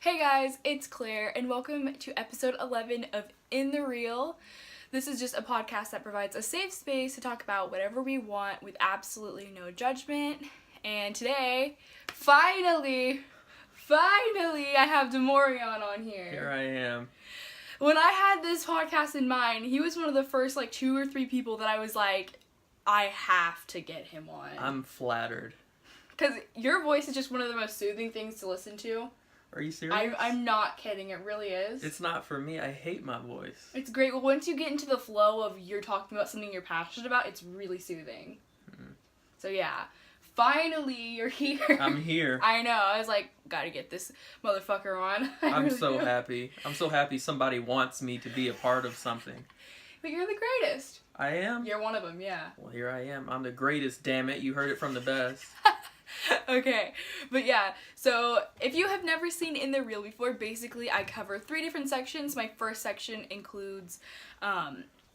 Hey guys, it's Claire, and welcome to episode 11 of In the Real. This is just a podcast that provides a safe space to talk about whatever we want with absolutely no judgment. And today, finally, I have Damorion on here. Here I am. When I had this podcast in mind, he was one of the first 2 or 3 people that I was like, I have to get him on. I'm flattered. Because your voice is just one of the most soothing things to listen to. Are you serious? I'm not kidding, it really is. It's not for me. I hate my voice. It's great. Well, once you get into the flow of you're talking about something you're passionate about, it's really soothing. Mm-hmm. So yeah, finally you're here. I'm here. I know. I was like, gotta get this motherfucker on. I'm really so happy. I'm so happy somebody wants me to be a part of something. But you're the greatest. I am? You're one of them, yeah. Well, here I am. I'm the greatest, damn it. You heard it from the best. Okay, but yeah, so if you have never seen In the Real before, basically I cover 3 different sections. My first section includes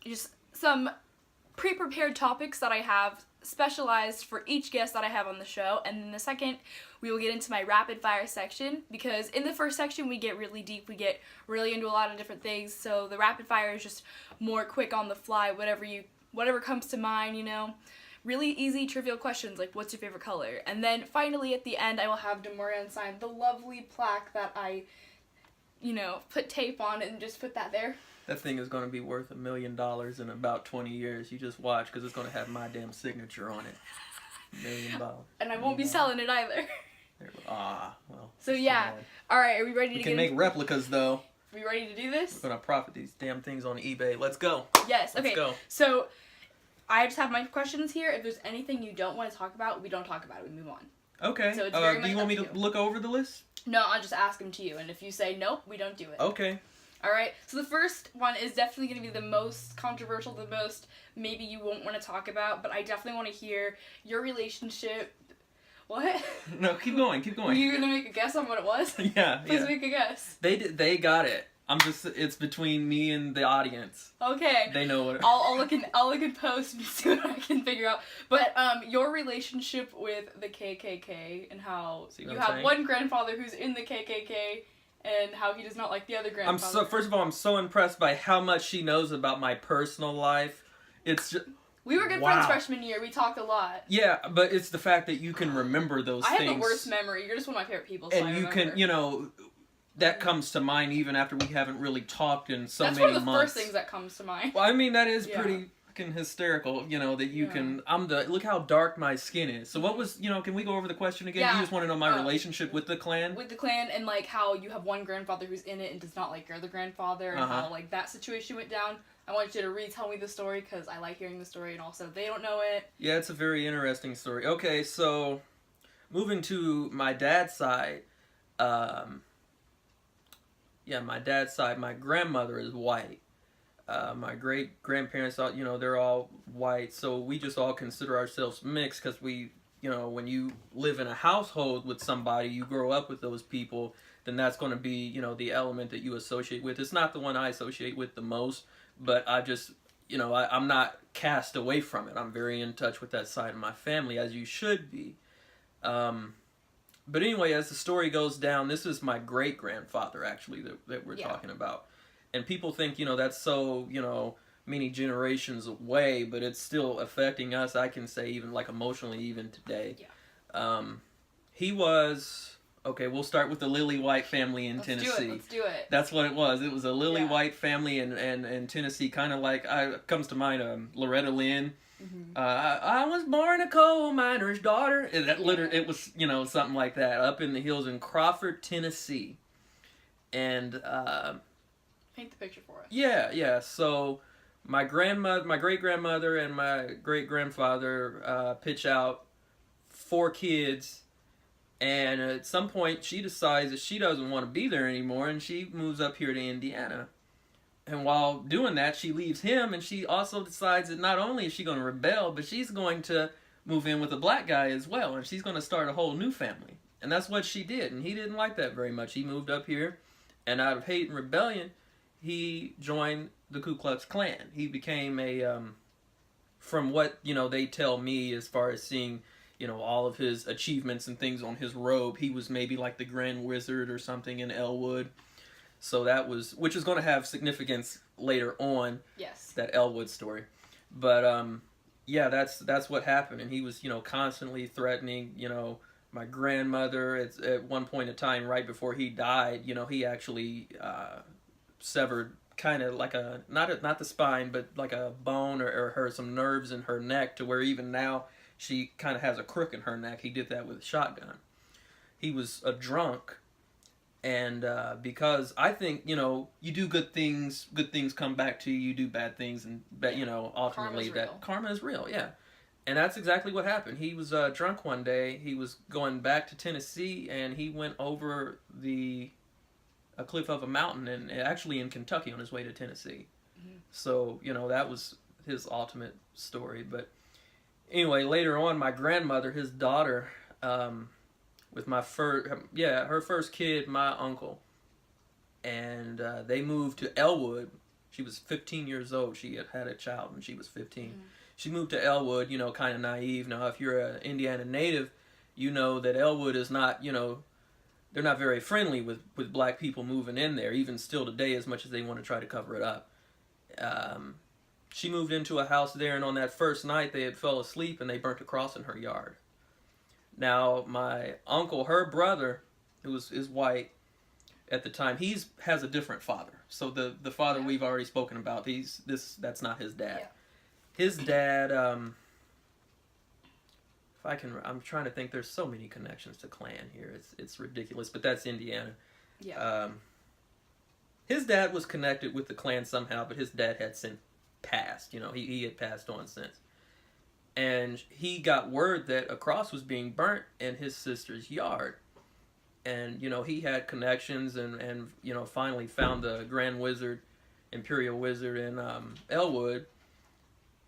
just some pre-prepared topics that I have specialized for each guest that I have on the show, and then the second we will get into my rapid fire section, because in the first section we get really deep, we get really into a lot of different things, so the rapid fire is just more quick on the fly, whatever comes to mind, you know. Really easy trivial questions like what's your favorite color? And then finally at the end I will have Damorian sign the lovely plaque that I, put tape on and just put that there. That thing is going to be worth $1 million in about 20 years. You just watch, because it's going to have my damn signature on it. $1 million. And I won't be selling it either. Well. So yeah. Alright, are we ready to get... We can make replicas though. Are we ready to do this? We're going to profit these damn things on eBay. Let's go. Yes, okay. Let's go. So... I just have my questions here. If there's anything you don't want to talk about, we don't talk about it. We move on. Okay. So it's very much do you want me to look over the list? No, I'll just ask them to you. And if you say nope, we don't do it. Okay. Alright, so the first one is definitely going to be the most controversial, the most maybe you won't want to talk about, but I definitely want to hear your relationship. What? No, keep going. Were you going to make a guess on what it was? Yeah. Please make a guess. They got it. It's between me and the audience. Okay. They know what. I'll look in post and see what I can figure out. But your relationship with the KKK and how you have one grandfather who's in the KKK and how he does not like the other grandfather. First of all, I'm so impressed by how much she knows about my personal life. It's just. We were good friends freshman year. We talked a lot. Yeah, but it's the fact that you can remember those things. I have the worst memory. You're just one of my favorite people. So and you can, that comes to mind even after we haven't really talked in so many months. That's one of the first things that comes to mind. Well, I mean, that is pretty fucking hysterical, that you can... Look how dark my skin is. So what was, can we go over the question again? Yeah. You just want to know my relationship with the Klan? With the Klan, and, how you have one grandfather who's in it and does not like your other grandfather, and how, that situation went down. I want you to retell me the story, because I like hearing the story, and also they don't know it. Yeah, it's a very interesting story. Okay, so, moving to my dad's side, my dad's side, my grandmother is white. My great-grandparents, they're all white, so we just all consider ourselves mixed because we, when you live in a household with somebody, you grow up with those people, then that's going to be, the element that you associate with. It's not the one I associate with the most, but I just, I'm not cast away from it. I'm very in touch with that side of my family, as you should be. But anyway, as the story goes down, this is my great-grandfather, actually, that we're talking about. And people think, that's so, many generations away, but it's still affecting us, I can say, even, emotionally, even today. Yeah. He was... Okay, we'll start with the Lily White family in Tennessee. Let's do it. That's what it was. It was a Lily White family in Tennessee, kind of like... comes to mind Loretta Lynn. Mm-hmm. I was born a coal miner's daughter. It was, something like that, up in the hills in Crawford, Tennessee. And, paint the picture for us. Yeah. So, my great-grandmother and my great-grandfather pitch out 4 kids, and at some point, she decides that she doesn't want to be there anymore, and she moves up here to Indiana. And while doing that, she leaves him, and she also decides that not only is she going to rebel, but she's going to move in with a black guy as well, and she's going to start a whole new family. And that's what she did, and he didn't like that very much. He moved up here, and out of hate and rebellion, he joined the Ku Klux Klan. He became from what, they tell me as far as seeing all of his achievements and things on his robe. He was maybe like the Grand Wizard or something in Elwood. So that was, which is going to have significance later on. Yes. That Elwood story. But yeah, that's what happened, and he was constantly threatening my grandmother. At one point in time, right before he died, he actually severed kind of like not the spine, but like a bone or some nerves in her neck, to where even now she kind of has a crook in her neck. He did that with a shotgun. He was a drunk, and because I think you do good things come back to you. You do bad things, and ultimately karma is real. Yeah, and that's exactly what happened. He was drunk one day. He was going back to Tennessee, and he went over a cliff of a mountain, and actually in Kentucky on his way to Tennessee. Mm-hmm. So that was his ultimate story. But anyway, later on, my grandmother, his daughter, with her first kid, my uncle, and they moved to Elwood. She was 15 years old. She had a child when she was 15. Mm-hmm. She moved to Elwood, kind of naive. Now, if you're an Indiana native, you know that Elwood is not, they're not very friendly with black people moving in there, even still today, as much as they want to try to cover it up. She moved into a house there, and on that first night, they had fell asleep, and they burnt a cross in her yard. Now, my uncle, her brother, who is white at the time, has a different father. So the father we've already spoken about, that's not his dad. Yeah. His dad, I'm trying to think. There's so many connections to Klan here. It's ridiculous, but that's Indiana. Yeah. His dad was connected with the Klan somehow, but his dad had since passed. He had passed on since. And he got word that a cross was being burnt in his sister's yard. And, he had connections and finally found the Grand Wizard, Imperial Wizard in Elwood,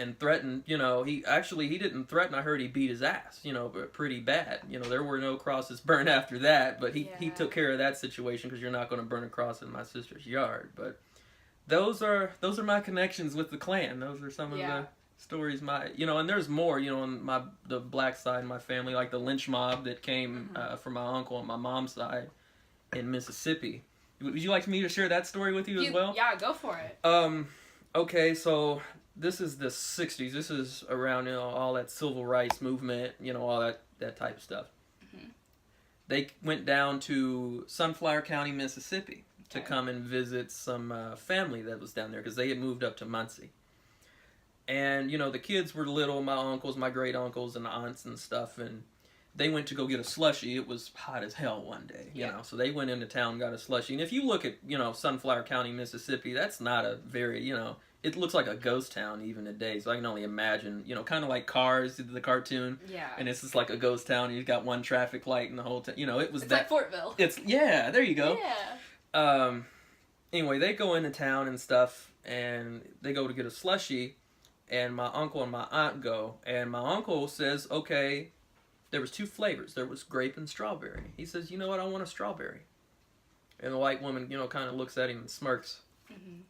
and threatened, he didn't threaten. I heard he beat his ass, but pretty bad. There were no crosses burned after that, but he took care of that situation, because you're not going to burn a cross in my sister's yard. But those are my connections with the Klan. Those are some of the stories and there's more, on the black side of my family, like the lynch mob that came from my uncle on my mom's side in Mississippi. Would you like me to share that story with you as well? Yeah, go for it. Okay, so this is the 60s. This is around, all that civil rights movement, all that type of stuff. Mm-hmm. They went down to Sunflower County, Mississippi to come and visit some family that was down there, because they had moved up to Muncie. And, the kids were little, my uncles, my great uncles, and aunts and stuff, and they went to go get a slushie. It was hot as hell one day, you know, so they went into town, got a slushie. And if you look at, Sunflower County, Mississippi, that's not a very, it looks like a ghost town even today, so I can only imagine, kind of like Cars, the cartoon. Yeah. And it's just like a ghost town, you've got one traffic light in the whole town, it was it's like Fortville. Yeah, there you go. Yeah. Anyway, they go into town and stuff, and they go to get a slushie, and my uncle and my aunt go, and my uncle says, okay, there was 2 flavors. There was grape and strawberry. He says, you know what, I want a strawberry. And the white woman, kind of looks at him and smirks. Mm-hmm.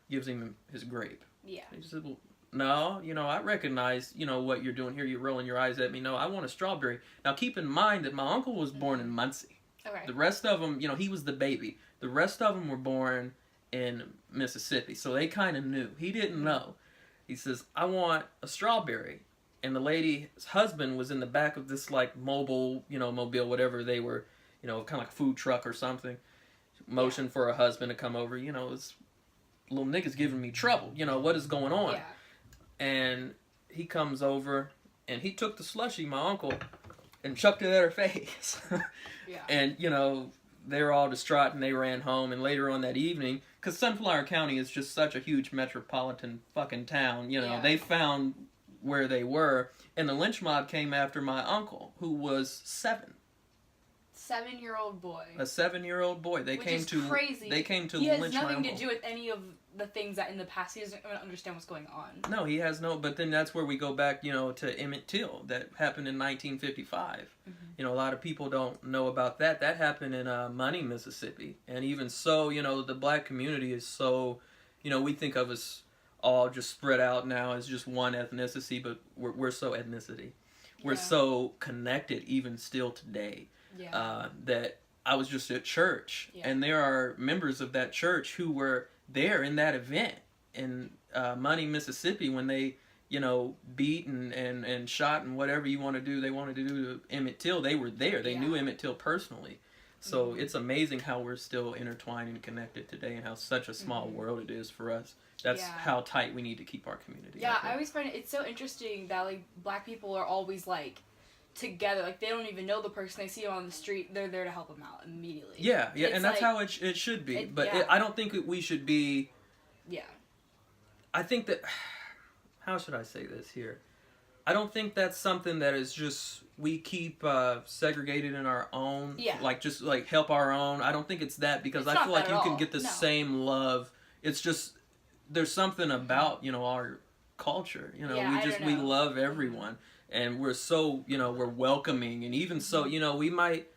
Gives him his grape. Yeah. He said, well, no, I recognize, what you're doing here. You're rolling your eyes at me. No, I want a strawberry. Now, keep in mind that my uncle was born in Muncie. Okay. The rest of them, he was the baby. The rest of them were born in Mississippi, so they kind of knew. He didn't know. He says, I want a strawberry. And the lady's husband was in the back of this, like, mobile, whatever they were, kind of like a food truck or something. Motion for a husband to come over. It's little nigga's giving me trouble. What is going on? Yeah. And he comes over, and he took the slushie, my uncle, and chucked it at her face. Yeah. And, they were all distraught, and they ran home. And later on that evening, because Sunflower County is just such a huge metropolitan fucking town, they found where they were, and the lynch mob came after my uncle, who was 7. 7-year-old boy. A 7-year-old boy. Which is crazy. They came to lynch my uncle. He has nothing to do with any of the things that in the past he doesn't understand what's going on. No, he has no. But then that's where we go back, to Emmett Till. That happened in 1955. Mm-hmm. A lot of people don't know about that. That happened in Money, Mississippi. And even so, the black community is so, we think of us all just spread out now as just one ethnicity, but we're so ethnicity. we're so connected even still today. That I was just at church, and there are members of that church who were there in that event in Money, Mississippi, when they, beat and shot and whatever you want to do, they wanted to do to Emmett Till. They were there. They knew Emmett Till personally. So it's amazing how we're still intertwined and connected today, and how such a small world it is for us. That's how tight we need to keep our community. Yeah, I always find it's so interesting that, like, Black people are always, like, together. Like, they don't even know the person. They see them on the street, they're there to help them out immediately. Yeah, and that's how it should be. I don't think that we should be... Yeah. I think that... How should I say this here? I don't think that's something that is just... We keep segregated in our own... just help our own. I don't think it's that, because I feel like you can get the same love. It's just... There's something about, our culture. We love everyone. And we're so, we're welcoming. And even so, we might,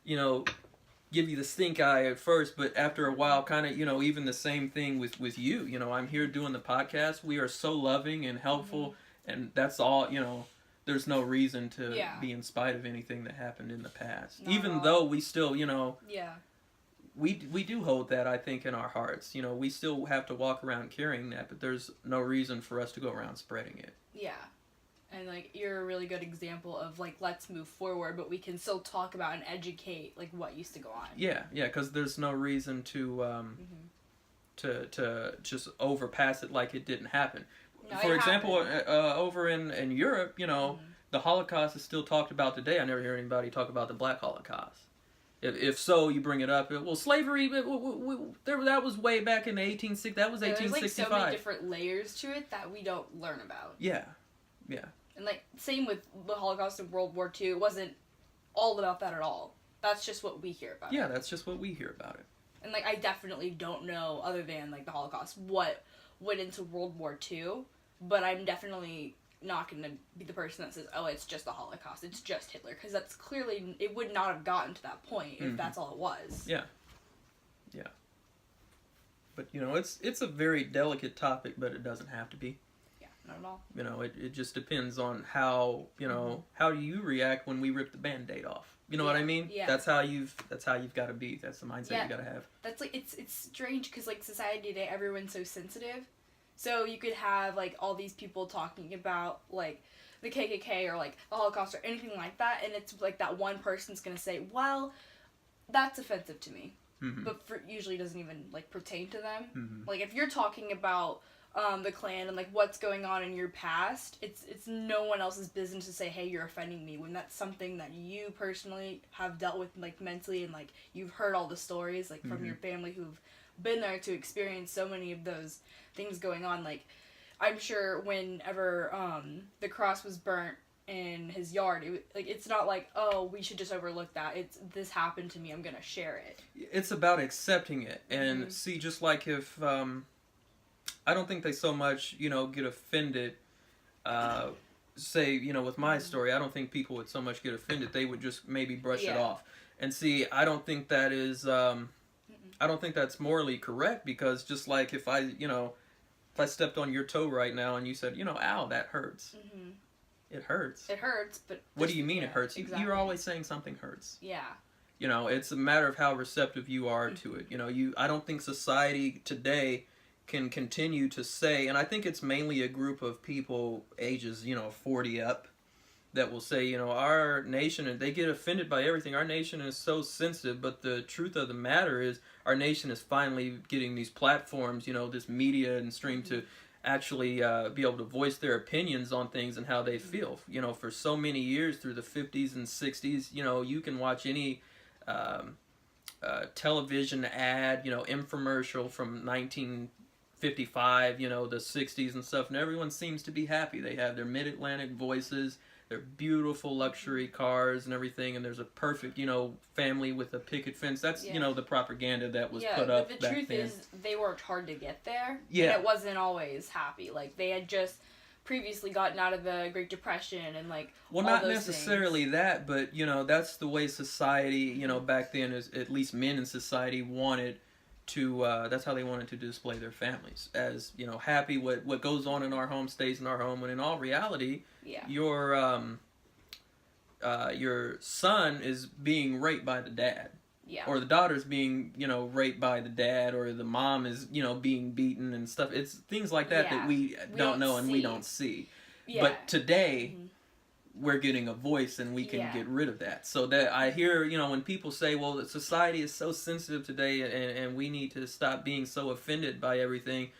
give you the stink eye at first, but after a while, kind of, even the same thing with you. I'm here doing the podcast. We are so loving and helpful. And that's all, there's no reason to be in spite of anything that happened in the past. Even though we still, we do hold that, I think, in our hearts. We still have to walk around carrying that, but there's no reason for us to go around spreading it. Yeah. And, like, you're a really good example of, like, let's move forward, but we can still talk about and educate, like, what used to go on. Yeah, because there's no reason to to just overpass it like it didn't happen. No, for example, over in Europe, the Holocaust is still talked about today. I never hear anybody talk about the Black Holocaust. If so, you bring it up. Well, slavery, that was way back in the 1860s. That was 1865. There's, like, so many different layers to it that we don't learn about. Yeah. And, like, same with the Holocaust and World War II. It wasn't all about that at all. That's just what we hear about it. Yeah, that's just what we hear about it. And, like, I definitely don't know, other than, like, the Holocaust, what went into World War II. But I'm definitely not going to be the person that says, oh, it's just the Holocaust. It's just Hitler. Because that's clearly... It would not have gotten to that point if that's all it was. Yeah. But, it's a very delicate topic, but it doesn't have to be. Not at all. It just depends on how, how do you react when we rip the Band-Aid off? You know what I mean? Yeah. That's how you've got to be. That's the mindset you got to have. That's, like, it's strange because, like, society today, everyone's so sensitive. So you could have, like, all these people talking about, like, the KKK or, like, the Holocaust or anything like that, and it's, like, that one person's going to say, well, that's offensive to me. But usually doesn't even, like, pertain to them. Like, if you're talking about... the Klan and, like, what's going on in your past, it's no one else's business to say, hey, you're offending me, when that's something that you personally have dealt with, like, mentally, and, like, you've heard all the stories, like, from your family who've been there to experience so many of those things going on. Like, I'm sure whenever the cross was burnt in his yard, it's not like, oh, we should just overlook that. It's, this happened to me, I'm gonna share it. It's about accepting it. And see, just like if... I don't think they so much, get offended, say, with my story, I don't think people would so much get offended. They would just maybe brush it off. And see, I don't think that is, I don't think that's morally correct, because just like if I stepped on your toe right now and you said, ow, that hurts. It hurts. It hurts, but... What do you mean it hurts? Exactly. You're always saying something hurts. Yeah. It's a matter of how receptive you are to it. I don't think society today... can continue to say, and I think it's mainly a group of people ages 40 up that will say, our nation, and they get offended by everything. Our nation is so sensitive, but the truth of the matter is our nation is finally getting these platforms, this media and stream to actually be able to voice their opinions on things and how they feel. For so many years through the 50s and 60s, you can watch any television ad, infomercial from 1955, the 60s and stuff, and everyone seems to be happy. They have their mid-Atlantic voices, their beautiful luxury cars and everything, and there's a perfect, family with a picket fence. That's, the propaganda that was put up back then. Yeah, but the truth is, they worked hard to get there, and it wasn't always happy. Like, they had just previously gotten out of the Great Depression and, like, well, all not those necessarily things. That, but, that's the way society, back then, is at least men in society wanted to, that's how they wanted to display their families as, happy. What goes on in our home stays in our home, when in all reality, your your son is being raped by the dad. Yeah. Or the daughter's being, raped by the dad, or the mom is, being beaten and stuff. It's things like that that we don't know and we don't see. Yeah. But today, we're getting a voice and we can get rid of that. So that I hear, when people say, well, the society is so sensitive today and we need to stop being so offended by everything.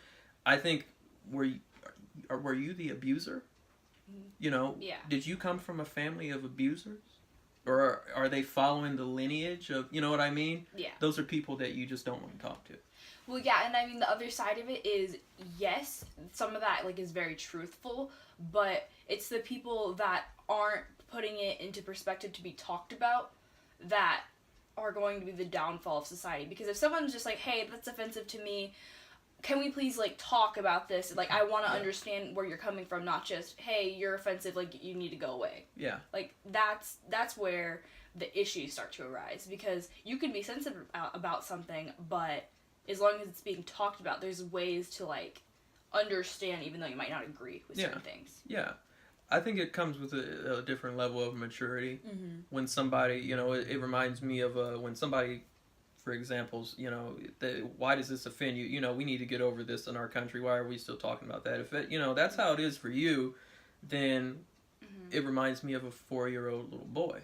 I think, were you the abuser? Did you come from a family of abusers? Or are they following the lineage of, you know what I mean? Yeah. Those are people that you just don't want to talk to. Well, yeah, and I mean, the other side of it is, yes, some of that, is very truthful, but it's the people that aren't putting it into perspective to be talked about that are going to be the downfall of society. Because if someone's just like, hey, that's offensive to me, can we please, talk about this? I want to understand where you're coming from, not just, hey, you're offensive, you need to go away. Yeah. That's where the issues start to arise, because you can be sensitive about something, but as long as it's being talked about, there's ways to, understand, even though you might not agree with certain things. Yeah. I think it comes with a different level of maturity. When somebody, it reminds me of when somebody, for examples, why does this offend you? We need to get over this in our country. Why are we still talking about that? If it, that's how it is for you, then it reminds me of a 4-year-old little boy.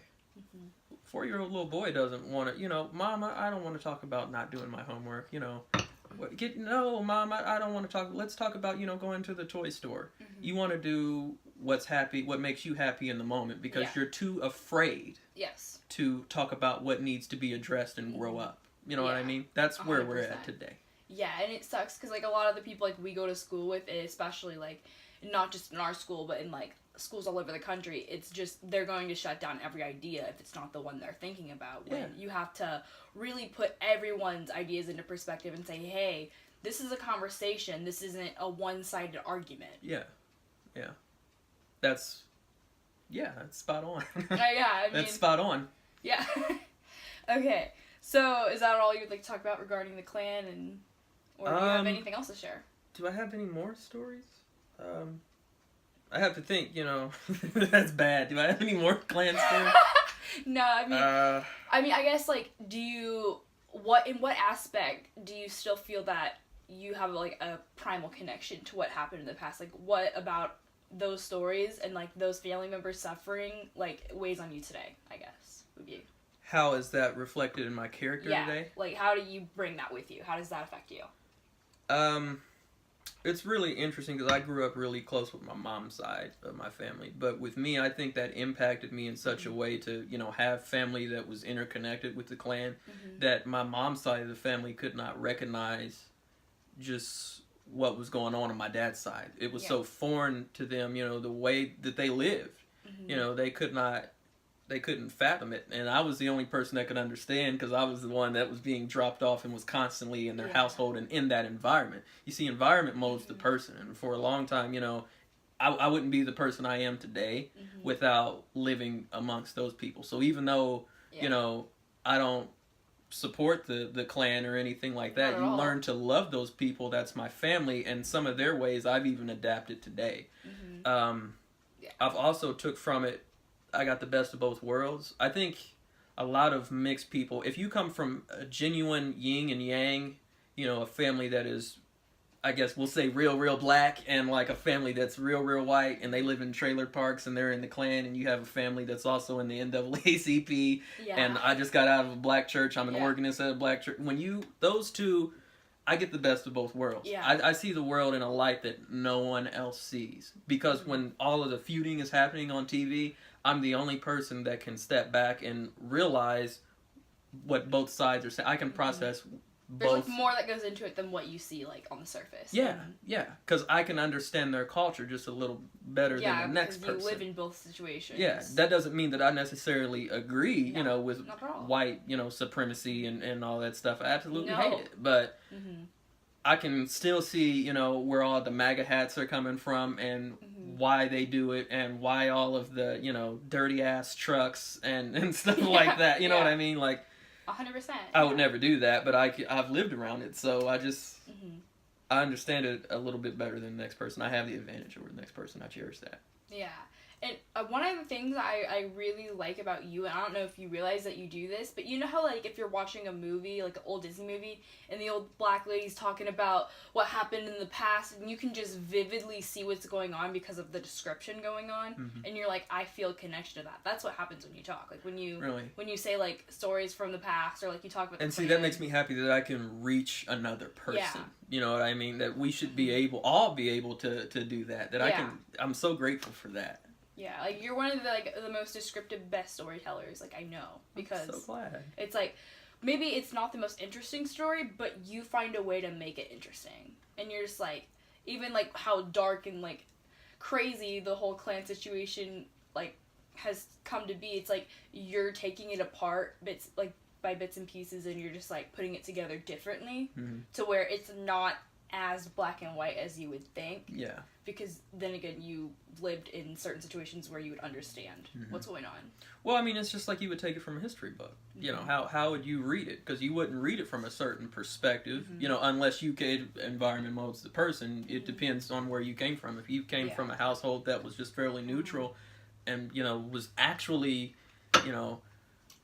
4-year-old little boy doesn't want to, Mom, I don't want to talk about not doing my homework. No, Mom, I don't want to talk. Let's talk about, going to the toy store. You want to do what makes you happy in the moment, because you're too afraid to talk about what needs to be addressed and grow up. You know what I mean? That's where 100%. We're at today. Yeah, and it sucks because, a lot of the people, we go to school with, especially, not just in our school, but in, schools all over the country, it's just, they're going to shut down every idea if it's not the one they're thinking about. When you have to really put everyone's ideas into perspective and say, hey, this is a conversation. This isn't a one-sided argument. Yeah. Yeah. That's spot on. I mean, that's spot on. Yeah. Okay. So, is that all you'd like to talk about regarding the Klan, or do you have anything else to share? Do I have any more stories? I have to think, that's bad. Do I have any more Klan stories? No, I mean, I guess, in what aspect do you still feel that you have, a primal connection to what happened in the past? What about those stories and, those family members suffering, weighs on you today, I guess, would be... How is that reflected in my character today? How do you bring that with you? How does that affect you? It's really interesting because I grew up really close with my mom's side of my family. But with me, I think that impacted me in such a way to, have family that was interconnected with the Klan, that my mom's side of the family could not recognize just what was going on my dad's side. It was so foreign to them, the way that they lived. They couldn't fathom it, and I was the only person that could understand because I was the one that was being dropped off and was constantly in their household and in that environment. You see, environment molds the person, and for a long time, I wouldn't be the person I am today without living amongst those people. So even though, I don't support the Klan or anything like that, you learn to love those people. That's my family, and some of their ways I've even adapted today. I've also took from it, I got the best of both worlds. I think a lot of mixed people, if you come from a genuine yin and yang, a family that is, I guess we'll say real black, and a family that's real white, and they live in trailer parks and they're in the Klan, and you have a family that's also in the NAACP, and I just got out of a black church, I'm an organist at a black church. Those two, I get the best of both worlds. I see the world in a light that no one else sees. Because when all of the feuding is happening on TV, I'm the only person that can step back and realize what both sides are saying. I can process both. There's more that goes into it than what you see on the surface. Yeah, because I can understand their culture just a little better than the next person. You live in both situations. Yeah, that doesn't mean that I necessarily agree, with white, supremacy and all that stuff. I absolutely hate it, but I can still see, where all the MAGA hats are coming from and why they do it and why all of the, dirty ass trucks and stuff like that. You know what I mean? 100%. I would never do that, but I've lived around it, so I just I understand it a little bit better than the next person. I have the advantage over the next person. I cherish that. Yeah. And one of the things I really like about you, and I don't know if you realize that you do this, but you know how, like, if you're watching a movie, like an old Disney movie, and the old black lady's talking about what happened in the past, and you can just vividly see what's going on because of the description going on, and you're like, I feel connection to that. That's what happens when you talk. Like, when you say, like, stories from the past, or, like, you talk about and the see, that makes me happy that I can reach another person. Yeah. You know what I mean? That we should be able to do that. That I'm so grateful for that. Yeah, like, you're one of the most descriptive, best storytellers, like, I know, because I'm so glad. It's like, maybe it's not the most interesting story, but you find a way to make it interesting, and you're just like, even, like, how dark and, like, crazy the whole clan situation, like, has come to be, it's like, you're taking it apart, by bits and pieces, and you're just, like, putting it together differently, to where it's not as black and white as you would think. Yeah. Because then again, you lived in certain situations where you would understand what's going on. Well, I mean, it's just like you would take it from a history book. You know, how would you read it? Because you wouldn't read it from a certain perspective, you know, unless you could environment molds the person. It depends on where you came from. If you came from a household that was just fairly neutral and, you know, was actually, you know,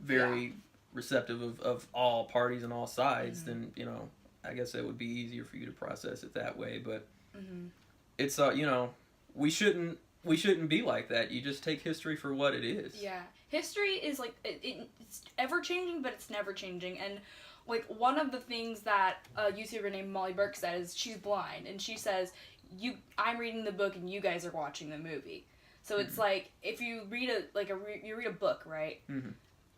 very receptive of all parties and all sides, then, you know, I guess it would be easier for you to process it that way. But it's, you know, we shouldn't be like that. You just take history for what it is. Yeah. History is, like, it's ever-changing, but it's never-changing. And, like, one of the things that a YouTuber named Molly Burke says, she's blind, and she says, I'm reading the book and you guys are watching the movie. So it's like, if you read you read a book, right?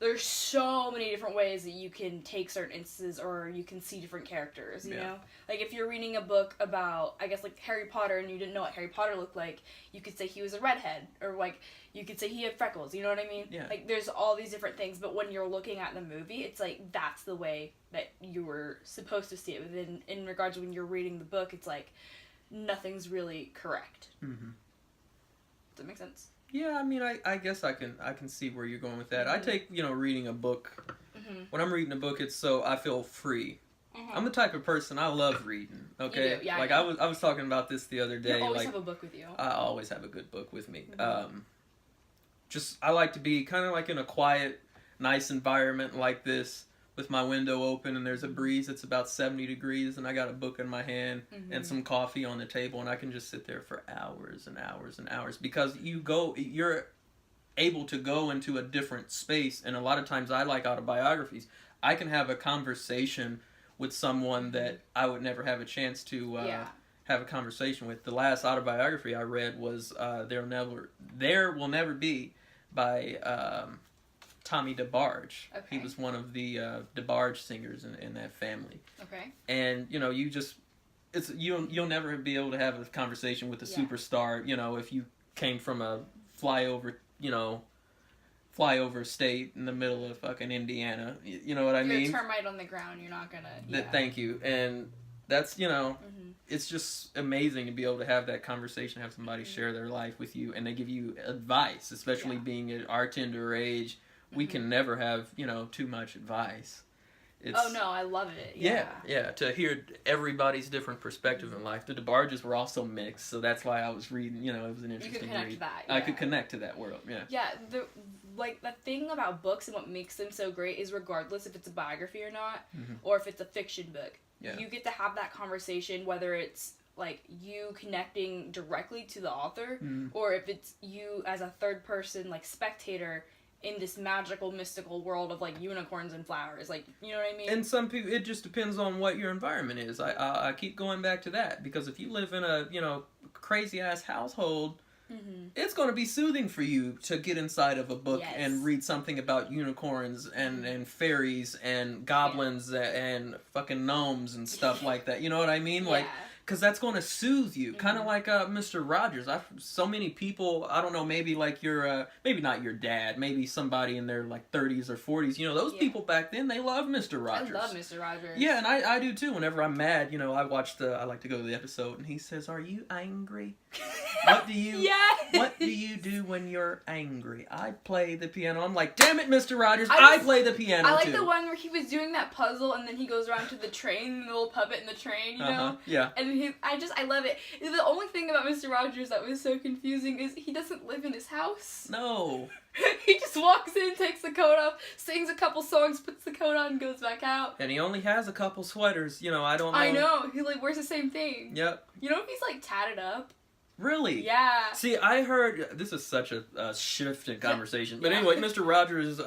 There's so many different ways that you can take certain instances, or you can see different characters, you know? Like, if you're reading a book about, I guess, like, Harry Potter, and you didn't know what Harry Potter looked like, you could say he was a redhead, or, like, you could say he had freckles, you know what I mean? Yeah. Like, there's all these different things, but when you're looking at the movie, it's like, that's the way that you were supposed to see it. But in regards to when you're reading the book, it's like, nothing's really correct. Does that make sense? Yeah, I mean, I guess I can see where you're going with that. I take, you know, reading a book, when I'm reading a book, it's so I feel free. I'm the type of person, I love reading, okay? You do, yeah, like, I was talking about this the other day. You always like, have a book with you. I always have a good book with me. I like to be kind of like in a quiet, nice environment like this, with my window open, and there's a breeze that's about 70 degrees, and I got a book in my hand and some coffee on the table, and I can just sit there for hours and hours and hours, because you're able to go into a different space. And a lot of times, I like autobiographies. I can have a conversation with someone that I would never have a chance to have a conversation with. The last autobiography I read was There Will Never Be by Tommy DeBarge. Okay. He was one of the DeBarge singers in that family. Okay. And, you know, you'll never be able to have a conversation with a superstar, you know, if you came from a flyover state in the middle of fucking Indiana. You know what I mean? You're a termite on the ground, you're not gonna... Thank you. And that's, you know, it's just amazing to be able to have that conversation, have somebody share their life with you, and they give you advice, especially being at our tender age. We can never have, you know, too much advice. Oh, no, I love it. Yeah. To hear everybody's different perspective in life. The DeBarges were also mixed, so that's why I was reading, you know, it was an interesting read. You could connect to that, I could connect to that world, yeah. Yeah, the thing about books and what makes them so great is, regardless if it's a biography or not, or if it's a fiction book, you get to have that conversation, whether it's, like, you connecting directly to the author, or if it's you as a third person, like, spectator in this magical, mystical world of, like, unicorns and flowers. Like, you know what I mean? And some people, it just depends on what your environment is. I keep going back to that, because if you live in a, you know, crazy-ass household, it's going to be soothing for you to get inside of a book and read something about unicorns and fairies and goblins and fucking gnomes and stuff like that. You know what I mean? Like, because that's going to soothe you. Kind of like Mr. Rogers. So many people, I don't know, maybe like maybe not your dad, maybe somebody in their like 30s or 40s. You know, those people back then, they love Mr. Rogers. I love Mr. Rogers. Yeah, and I do too. Whenever I'm mad, you know, I like to go to the episode, and he says, "Are you angry? What do you do when you're angry?" "I play the piano." I'm like, "Damn it, Mr. Rogers, I play the piano I like too." the one where he was doing that puzzle, and then he goes around to the train, the little puppet in the train, you know? Yeah. And And I love it. The only thing about Mr. Rogers that was so confusing is he doesn't live in his house. No. He just walks in, takes the coat off, sings a couple songs, puts the coat on, goes back out. And he only has a couple sweaters. You know, I don't know. I know. He like wears the same thing. Yep. You know if he's like tatted up? Really? Yeah. See, I heard this is such a shift in conversation. But Yeah. anyway, Mr. Rogers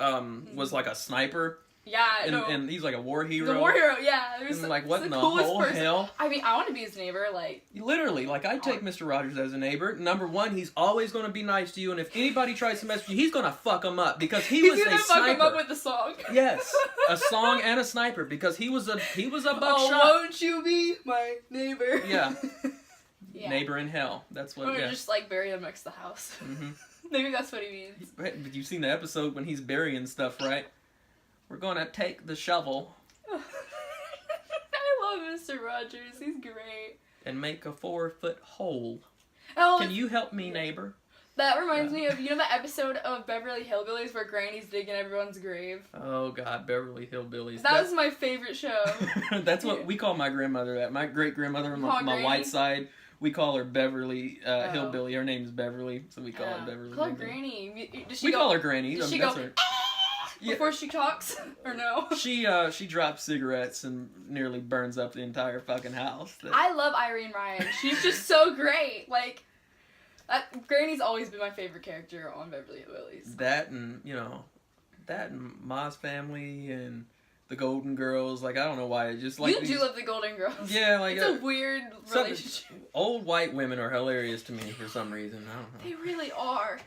was like a sniper. Yeah, And he's like a war hero. The war hero, yeah. And like, what in the whole hell? I mean, I want to be his neighbor, like... Literally, like, I'd take Mr. Rogers as a neighbor. Number one, he's always going to be nice to you, and if anybody tries to mess with you, he's going to fuck them up, because he's was a sniper. He's going to fuck him up with the song. Yes, a song and a sniper, because he was a buckshot. Oh, won't you be my neighbor? Yeah. Yeah. Neighbor in hell. That's what. Or just like bury him next to the house. Mm-hmm. Maybe that's what he means. But you've seen the episode when he's burying stuff, right? We're gonna take the shovel. I love Mr. Rogers. He's great. And make a 4-foot hole. Oh, can you help me, neighbor? That reminds me of, you know, that episode of Beverly Hillbillies where Granny's digging everyone's grave? Oh, God, Beverly Hillbillies. That was my favorite show. That's what we call my grandmother that. My great-grandmother on my white side, we call her Beverly Hillbilly. Her name's Beverly, so we call her Beverly. Call her Granny. We call her Granny. Does she go, before she talks? Or no? She drops cigarettes and nearly burns up the entire fucking house. I love Irene Ryan. She's just so great. Like, Granny's always been my favorite character on Beverly Hillbillies. That and Ma's Family and the Golden Girls. Like, I don't know why. It just like you do love the Golden Girls. Yeah, like it's a weird relationship. Old white women are hilarious to me for some reason. I don't know. They really are.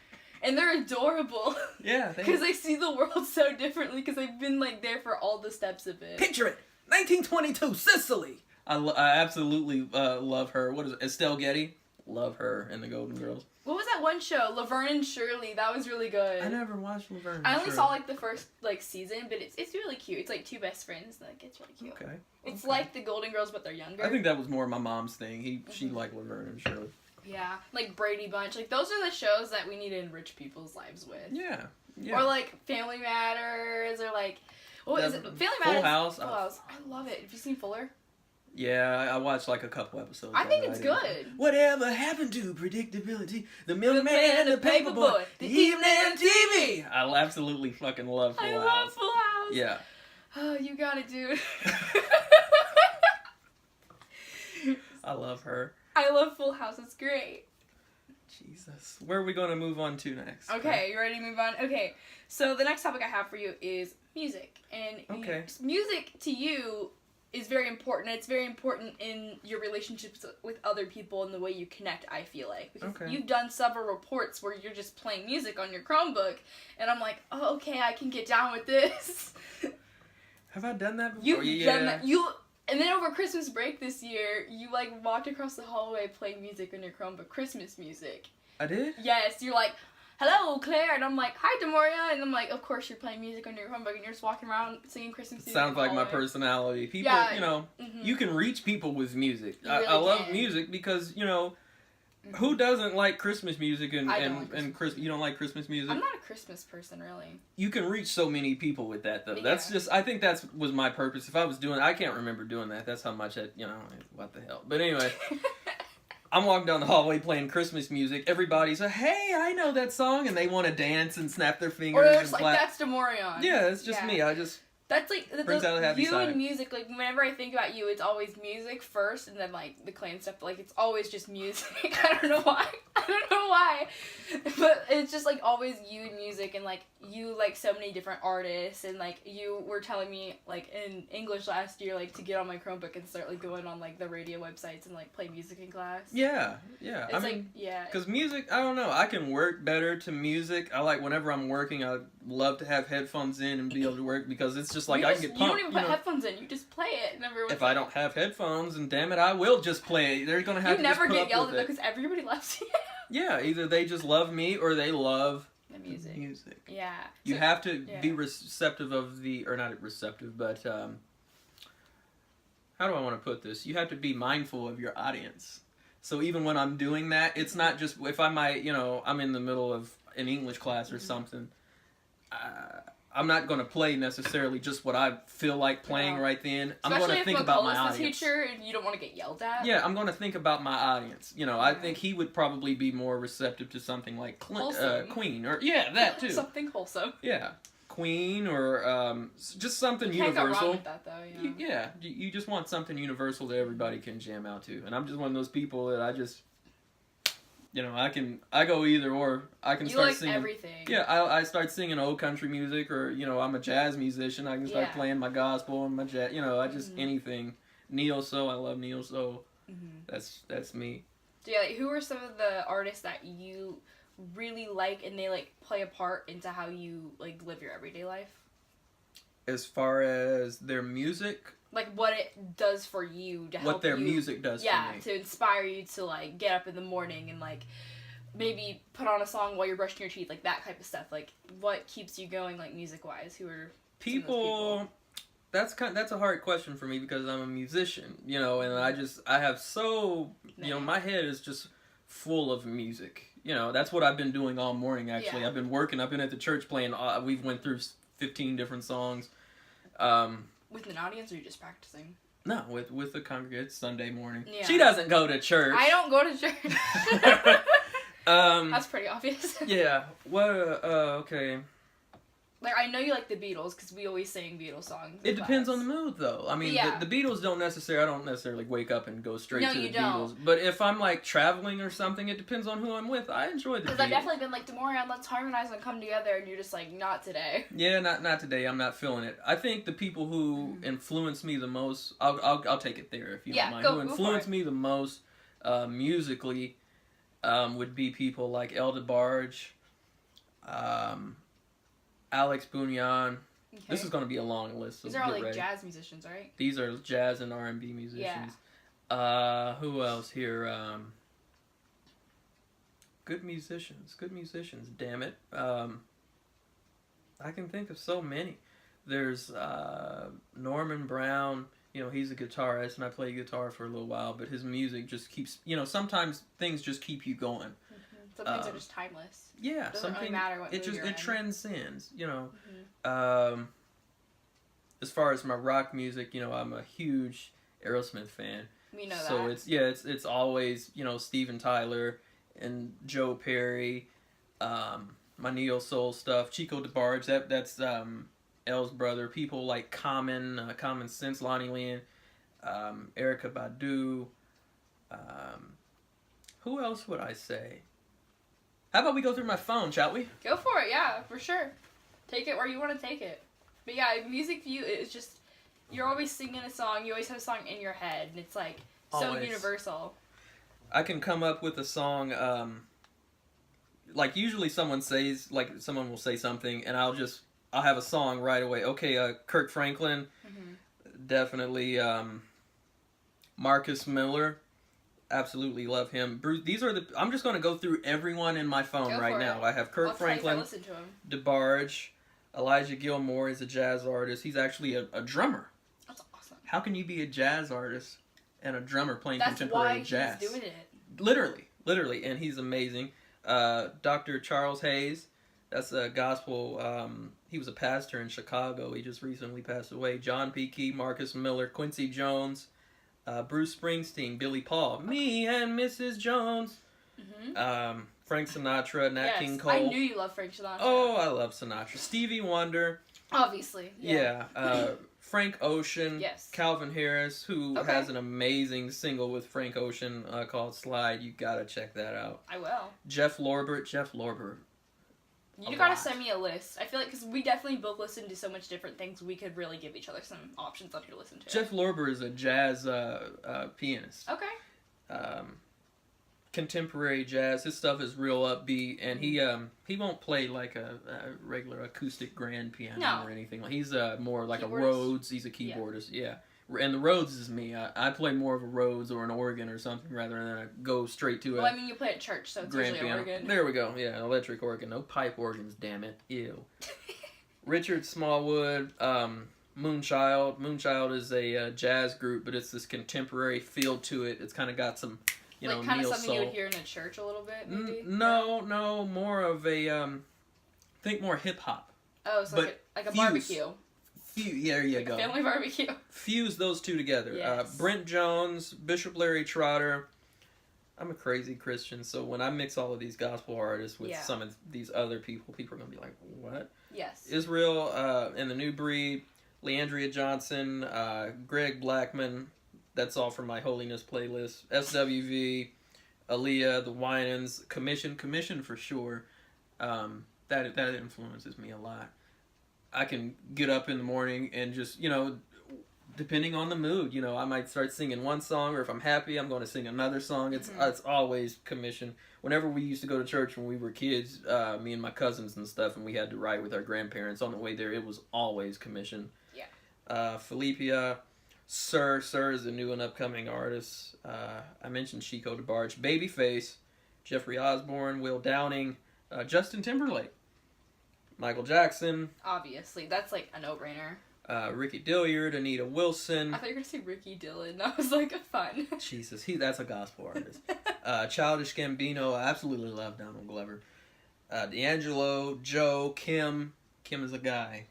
And they're adorable. Yeah. Because they see the world so differently because they've been, like, there for all the steps of it. Picture it! 1922, Sicily! I absolutely love her. What is it? Estelle Getty? Love her in the Golden Girls. What was that one show? Laverne and Shirley. That was really good. I never watched Laverne and I only Shirley. saw, like, the first, like, season, but it's really cute. It's, like, two best friends. Like, it's really cute. Okay. It's like the Golden Girls, but they're younger. I think that was more my mom's thing. She liked Laverne and Shirley. Yeah, like Brady Bunch. Like, those are the shows that we need to enrich people's lives with. Yeah. Yeah. Or, like, Family Matters, or, like... What is it? Family Matters. Full House. Full House. I love it. Have you seen Fuller? Yeah, I watched, like, a couple episodes. I think it's good. Whatever happened to predictability? The Milkman and the Paperboy. The evening TV. I absolutely fucking love Full House. I love Full House. Yeah. Oh, you got it, dude. I love her. I love Full House. It's great. Jesus. Where are we going to move on to next? Okay, you ready to move on? Okay, so the next topic I have for you is music. And music to you is very important. It's very important in your relationships with other people and the way you connect, I feel like. Because you've done several reports where you're just playing music on your Chromebook, and I'm like, oh, okay, I can get down with this. Have I done that before? You've done that. And then over Christmas break this year, you, like, walked across the hallway playing music on your Chromebook, Christmas music. I did? Yes, you're like, hello, Claire, and I'm like, hi, Damorian, and I'm like, of course you're playing music on your Chromebook, and you're just walking around singing Christmas music. Sounds like my personality. People, you know, you can reach people with music. Really I love music because, you know, who doesn't like Christmas music and Christmas? You don't like Christmas music? I'm not a Christmas person, really. You can reach so many people with that, though. Yeah. That's just, I think that was my purpose. If I was doing, I can't remember doing that. That's how much what the hell. But anyway, I'm walking down the hallway playing Christmas music. Everybody's like, hey, I know that song. And they want to dance and snap their fingers. Or it's like, that's Damorion. Yeah, it's just me. I just... That's like brings out a happy side. And music. Like whenever I think about you, it's always music first, and then like the clan stuff. Like it's always just music. I don't know why. But it's just like always you and music, and like you like so many different artists, and like you were telling me like in English last year, like to get on my Chromebook and start like going on like the radio websites and like play music in class. Yeah. It's because music, I don't know. I can work better to music. I like whenever I'm working, I love to have headphones in and be able to work because it's just like I can get pumped. You don't even put headphones in. You just play it. If I don't have headphones, and damn it, I will just play it. They're gonna have to just put up with it. You never get yelled at because everybody loves you. Yeah, either they just love me or they love the music. Yeah. You have to be receptive of or not receptive, but how do I want to put this? You have to be mindful of your audience. So even when I'm doing that, it's not just if I'm in the middle of an English class or something. I'm not going to play necessarily just what I feel like playing right then. I'm going to think about my audience. Especially if the teacher and you don't want to get yelled at. Yeah, I'm going to think about my audience. You know, I think he would probably be more receptive to something like Queen or that too. Something wholesome. Yeah, Queen or just something Can't universal. go wrong with that though. You just want something universal that everybody can jam out to, and I'm just one of those people that I just. You know, I go either or. I can start singing everything. Yeah, I start singing old country music, or you know, I'm a jazz musician. I can start playing my gospel and my jazz. You know, I just anything. Neo-soul, I love neo-soul. That's me. So yeah, like, who are some of the artists that you really like, and they like play a part into how you like live your everyday life? As far as their music. Like what it does for you to help what their music does for me. Yeah, to inspire you to like get up in the morning and like maybe put on a song while you're brushing your teeth, like that type of stuff. Like what keeps you going, like music wise? Who are people? That's a hard question for me because I'm a musician, you know, and I have you know, my head is just full of music. You know, that's what I've been doing all morning. Actually, I've been working. I've been at the church playing. We've went through 15 different songs. With an audience, or are you just practicing? No, with the congregation. It's Sunday morning. Yeah. She doesn't go to church. I don't go to church. That's pretty obvious. Yeah. What? Okay. Like, I know you like the Beatles, because we always sing Beatles songs. It depends on the mood, though. I mean, the Beatles don't necessarily... I don't necessarily wake up and go straight to the Beatles. But if I'm, like, traveling or something, it depends on who I'm with. I enjoy the Beatles. Because I've definitely been like, Damorian, let's harmonize and come together, and you're just like, not today. Yeah, not today. I'm not feeling it. I think the people who influence me the most... I'll take it there, if you don't mind. Who influence me the most musically would be people like El DeBarge, Alex Bunyan. Okay. This is going to be a long list. So these are all like jazz musicians, right? These are jazz and R&B musicians. Yeah. Who else here? Good musicians. Damn it. I can think of so many. There's Norman Brown. You know, he's a guitarist, and I played guitar for a little while. But his music just keeps. You know, sometimes things just keep you going. Some things are just timeless. Yeah, doesn't really matter what mood you're in. It transcends, you know. As far as my rock music, you know, I'm a huge Aerosmith fan. We know so that. So it's always, you know, Steven Tyler and Joe Perry, my neo soul stuff, Chico DeBarge, that's Elle's brother, people like Common Sense, Lonnie Lynn, Erykah Badu. Who else would I say? How about we go through my phone, shall we? Go for it, yeah, for sure. Take it where you want to take it. But yeah, music for you is just, you're always singing a song, you always have a song in your head, and it's like, so universal. I can come up with a song, like usually someone will say something, and I'll have a song right away. Okay, Kirk Franklin, definitely, Marcus Miller. Absolutely love him. Bruce, I'm just going to go through everyone in my phone right now. I have Kirk Franklin, DeBarge, Elijah Gilmore is a jazz artist. He's actually a drummer. That's awesome. How can you be a jazz artist and a drummer playing contemporary jazz? That's why he's doing it. Literally, and he's amazing. Dr. Charles Hayes, that's a gospel. He was a pastor in Chicago. He just recently passed away. John P. Key, Marcus Miller, Quincy Jones. Bruce Springsteen, Billy Paul, me and Mrs. Jones, Frank Sinatra, Nat King Cole. I knew you loved Frank Sinatra. Oh, I love Sinatra. Stevie Wonder. Obviously. Yeah. Frank Ocean. Yes. Calvin Harris, who has an amazing single with Frank Ocean called Slide. You gotta check that out. I will. Jeff Lorber. You gotta send me a list. I feel like, because we definitely both listen to so much different things, we could really give each other some options on who to listen to. Jeff Lorber is a jazz pianist. Okay. Contemporary jazz. His stuff is real upbeat, and he won't play like a regular acoustic grand piano or anything. He's more like a Rhodes. He's a keyboardist. Yeah. And the Rhodes is me. I play more of a Rhodes or an organ or something rather than I go straight to Well, I mean, you play at church, so it's usually an organ. There we go. Yeah, electric organ. No pipe organs, damn it. Ew. Richard Smallwood, Moonchild. Moonchild is a jazz group, but it's this contemporary feel to it. It's kind of got some, kind of something you would hear in a church a little bit, maybe? No, more of a, think more hip-hop. Oh, so Like a Fuse. barbecue. Yeah, there you Like go. a family barbecue. Fuse those two together. Yes. Brent Jones, Bishop Larry Trotter. I'm a crazy Christian, so when I mix all of these gospel artists with some of these other people are going to be like, what? Yes. Israel and the New Breed, Leandria Johnson, Greg Blackman. That's all from my Holiness playlist. SWV, Aaliyah, the Winans, Commission for sure. That influences me a lot. I can get up in the morning and just, depending on the mood, I might start singing one song, or if I'm happy, I'm going to sing another song. It's always Commission. Whenever we used to go to church when we were kids, me and my cousins and stuff, and we had to ride with our grandparents on the way there, it was always Commission. Yeah. Philippia, Sir is a new and upcoming artist. I mentioned Chico DeBarge, Babyface, Jeffrey Osborne, Will Downing, Justin Timberlake, Michael Jackson. Obviously, that's like a no-brainer. Ricky Dilliard, Anita Wilson. I thought you were going to say Ricky Dillon. That was like fun. Jesus, that's a gospel artist. Childish Gambino, I absolutely love Donald Glover. D'Angelo, Joe, Kim. Kim is a guy.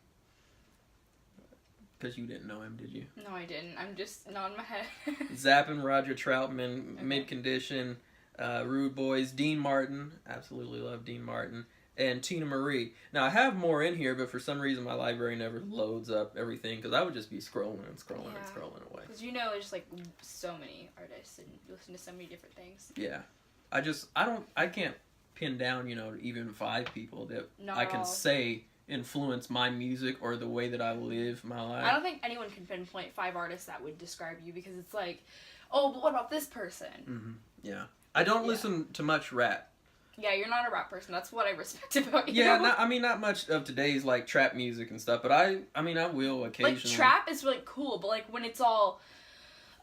Because you didn't know him, did you? No, I didn't. I'm just nodding my head. Zappin', Roger Troutman, Mid Condition, Rude Boys, Dean Martin. Absolutely love Dean Martin. And Tina Marie. Now, I have more in here, but for some reason my library never loads up everything, because I would just be scrolling and scrolling and scrolling away. Because there's like so many artists, and you listen to so many different things. Yeah. I can't pin down, even 5 people that I can say influence my music or the way that I live my life. I don't think anyone can pinpoint 5 artists that would describe you, because it's like, oh, but what about this person? Mm-hmm. Yeah. I don't listen to much rap. Yeah, you're not a rap person. That's what I respect about you. Yeah, not much of today's like trap music and stuff, but I will occasionally. Like trap is really cool, but like when it's all,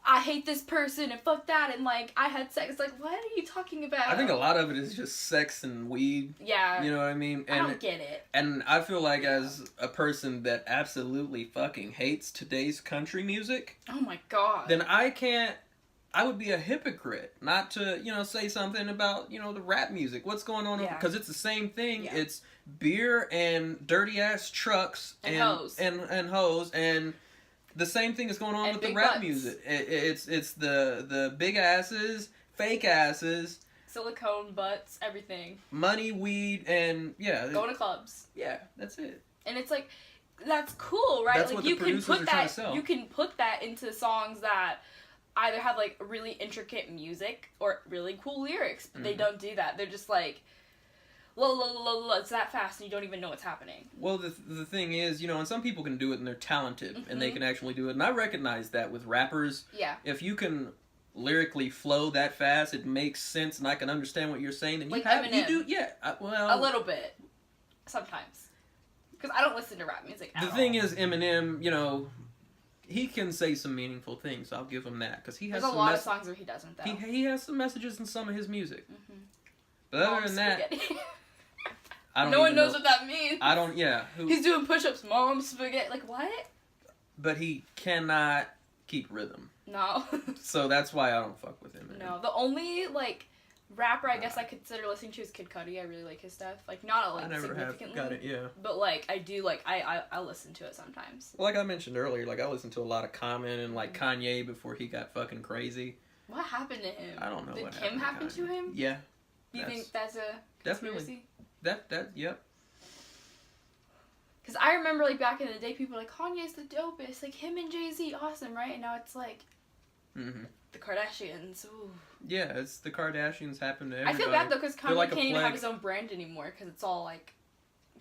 I hate this person and fuck that and like I had sex, like what are you talking about? I think a lot of it is just sex and weed. Yeah. You know what I mean? And I don't get it. And I feel like as a person that absolutely fucking hates today's country music. Oh my god. Then I would be a hypocrite not to, say something about, the rap music. What's going on? Because it's the same thing. Yeah. It's beer and dirty ass trucks and hoes. And hoes. And the same thing is going on with the rap butts. Music. It's the big asses, fake asses. Silicone butts, everything. Money, weed, and going to clubs. Yeah, that's it. And it's like, that's cool, right? That's like what the producers are trying to sell. You can put that into songs that either have like really intricate music or really cool lyrics, but they don't do that. They're just like, it's that fast and you don't even know what's happening. Well, the thing is, and some people can do it and they're talented and they can actually do it. And I recognize that with rappers. Yeah. If you can lyrically flow that fast, it makes sense and I can understand what you're saying. Then like Eminem. You do, yeah. A little bit. Sometimes. Because I don't listen to rap music at all. The thing is, Eminem, he can say some meaningful things. So I'll give him that because he has. There's a lot of songs where he doesn't. Though he has some messages in some of his music. Mm-hmm. But other than that, no one knows what that means. I don't. Yeah. He's doing push-ups, mom spaghetti. Like what? But he cannot keep rhythm. No. So that's why I don't fuck with him. No, the only rapper I guess I consider listening to is Kid Cudi. I really like his stuff. Like not I never significantly. Have got it, yeah. But I do I listen to it sometimes. Well, like I mentioned earlier, I listened to a lot of Common and Kanye before he got fucking crazy. What happened to him? I don't know. Did Kim happen to him? Yeah. You think that's a conspiracy? Definitely. Yep. Because I remember back in the day, people were like, Kanye's the dopest. Like him and Jay-Z, awesome, right? And now it's the Kardashians. Ooh. Yeah, it's the Kardashians happen to everybody. I feel bad though because Kanye can't even have plague. his own brand anymore because it's all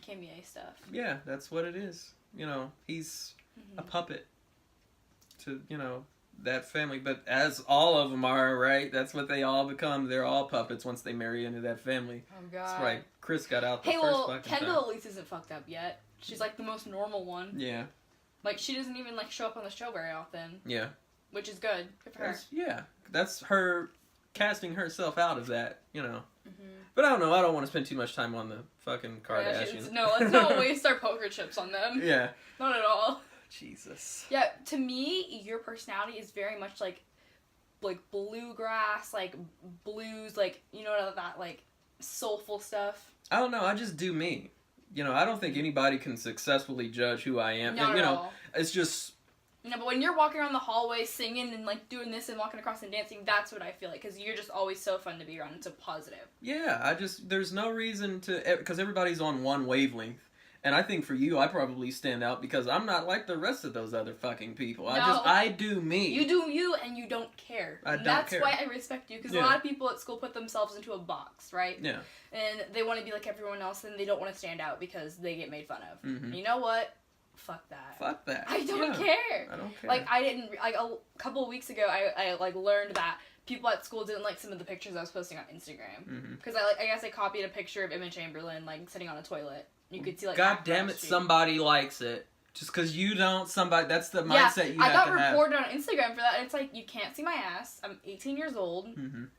Kanye stuff. Yeah, that's what it is. He's a puppet to that family, but as all of them are, right? That's what they all become. They're all puppets once they marry into that family. Oh god. That's why Chris got out the first fucking Kendall time. at least isn't fucked up yet. She's the most normal one. Yeah. She doesn't even show up on the show very often. Yeah. Which is good. Good for her. Yeah. That's her casting herself out of that, Mm-hmm. But I don't know. I don't want to spend too much time on the fucking Kardashians. No, let's not waste our poker chips on them. Yeah. Not at all. Jesus. Yeah, to me, your personality is very much like bluegrass, blues, that soulful stuff. I don't know. I just do me. you know, I don't think anybody can successfully judge who I am. Not And, you at know, all. it's just... No, but when you're walking around the hallway singing and, like, doing this and walking across and dancing, that's what I feel like, because you're just always so fun to be around. It's so positive. Yeah, there's no reason to, because everybody's on one wavelength. And I think for you, I probably stand out because I'm not like the rest of those other fucking people. No. I do me. You do you, and you don't care. I don't That's care. why I respect you, because a lot of people at school put themselves into a box, right? Yeah. And they want to be like everyone else, and they don't want to stand out because they get made fun of. Mhm. And you know what? Fuck that. Fuck that. I don't care. I don't care. Like, I didn't, like, a couple of weeks ago, I like, learned that people at school didn't like some of the pictures I was posting on Instagram. Because, I guess I copied a picture of Emma Chamberlain, like, sitting on a toilet. You could see, like, God damn it, somebody likes it. Just because you don't, somebody, that's the mindset you have to have. I got reported on Instagram for that, and it's like, you can't see my ass. I'm 18 years old.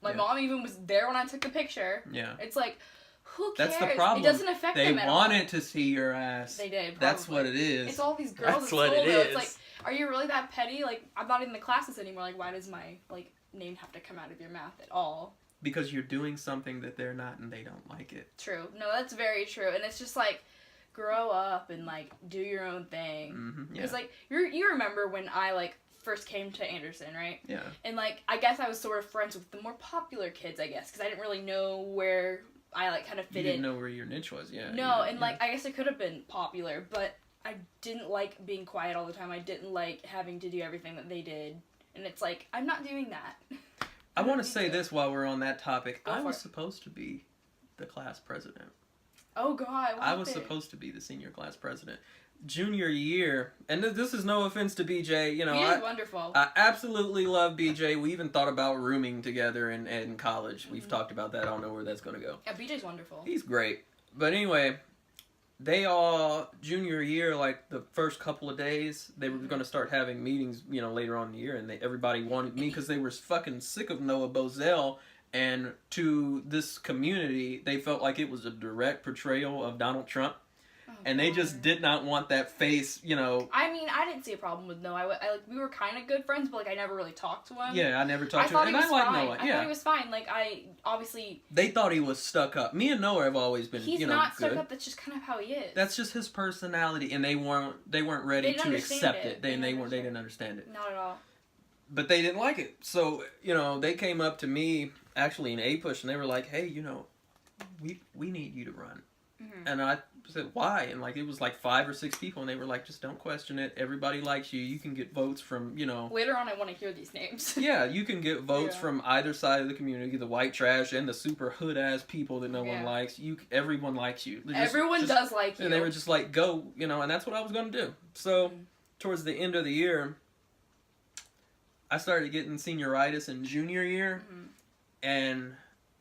My mom even was there when I took the picture. Yeah. It's like, who cares? That's the problem. It doesn't affect them at all. They wanted to see your ass. They did, probably. That's what it is. It's all these girls at school, though. It's like, are you really that petty? Like, I'm not in the classes anymore. Like, why does my, like, name have to come out of your mouth at all? Because you're doing something that they're not and they don't like it. True. No, that's very true. And it's just like, grow up and, like, do your own thing. Because, like, you remember when I, like, first came to Anderson, right? Yeah. And, like, I guess I was sort of friends with the more popular kids, I guess, because I didn't really know where I, like, kind of fit in. You didn't know where your niche was, yeah. No, and, like, I guess I could have been popular, but I didn't like being quiet all the time. I didn't like having to do everything that they did. And it's like, I'm not doing that. I want to say this while we're on that topic. Go I for was it. supposed to be the class president. Oh, God. I was supposed to be the senior class president. Junior year, and this is no offense to BJ, you know, BJ's wonderful. I absolutely love BJ. We even thought about rooming together in college. We've talked about that. I don't know where that's going to go. Yeah, BJ's wonderful. He's great. But anyway, they all, junior year, like the first couple of days, they were going to start having meetings, you know, later on in the year, and everybody wanted me because they were fucking sick of Noah Bozell. And to this community, they felt like it was a direct portrayal of Donald Trump. And they just did not want that face, you know. I mean, I didn't see a problem with Noah. Like, we were kind of good friends, but, like, I never really talked to him. Yeah, I never talked to him. And I like Noah, I thought he was fine. Like, I obviously... They thought he was stuck up. Me and Noah have always been, He's you know, not good. stuck up. That's just kind of how he is. That's just his personality, and they weren't ready to accept it. They didn't understand it. Not at all. But they didn't like it. So, you know, they came up to me, actually in A-Push, and they were like, hey, you know, we need you to run. And I said, why? And, like, it was like 5 or 6 people, and they were like, just don't question it. Everybody likes you. You can get votes from, you know... Later on, I want to hear these names. Yeah, you can get votes from either side of the community, the white trash and the super hood-ass people that no one likes. Everyone likes you. Everyone does like you. And they were just like, go, you know, and that's what I was going to do. So, towards the end of the year, I started getting senioritis in junior year, and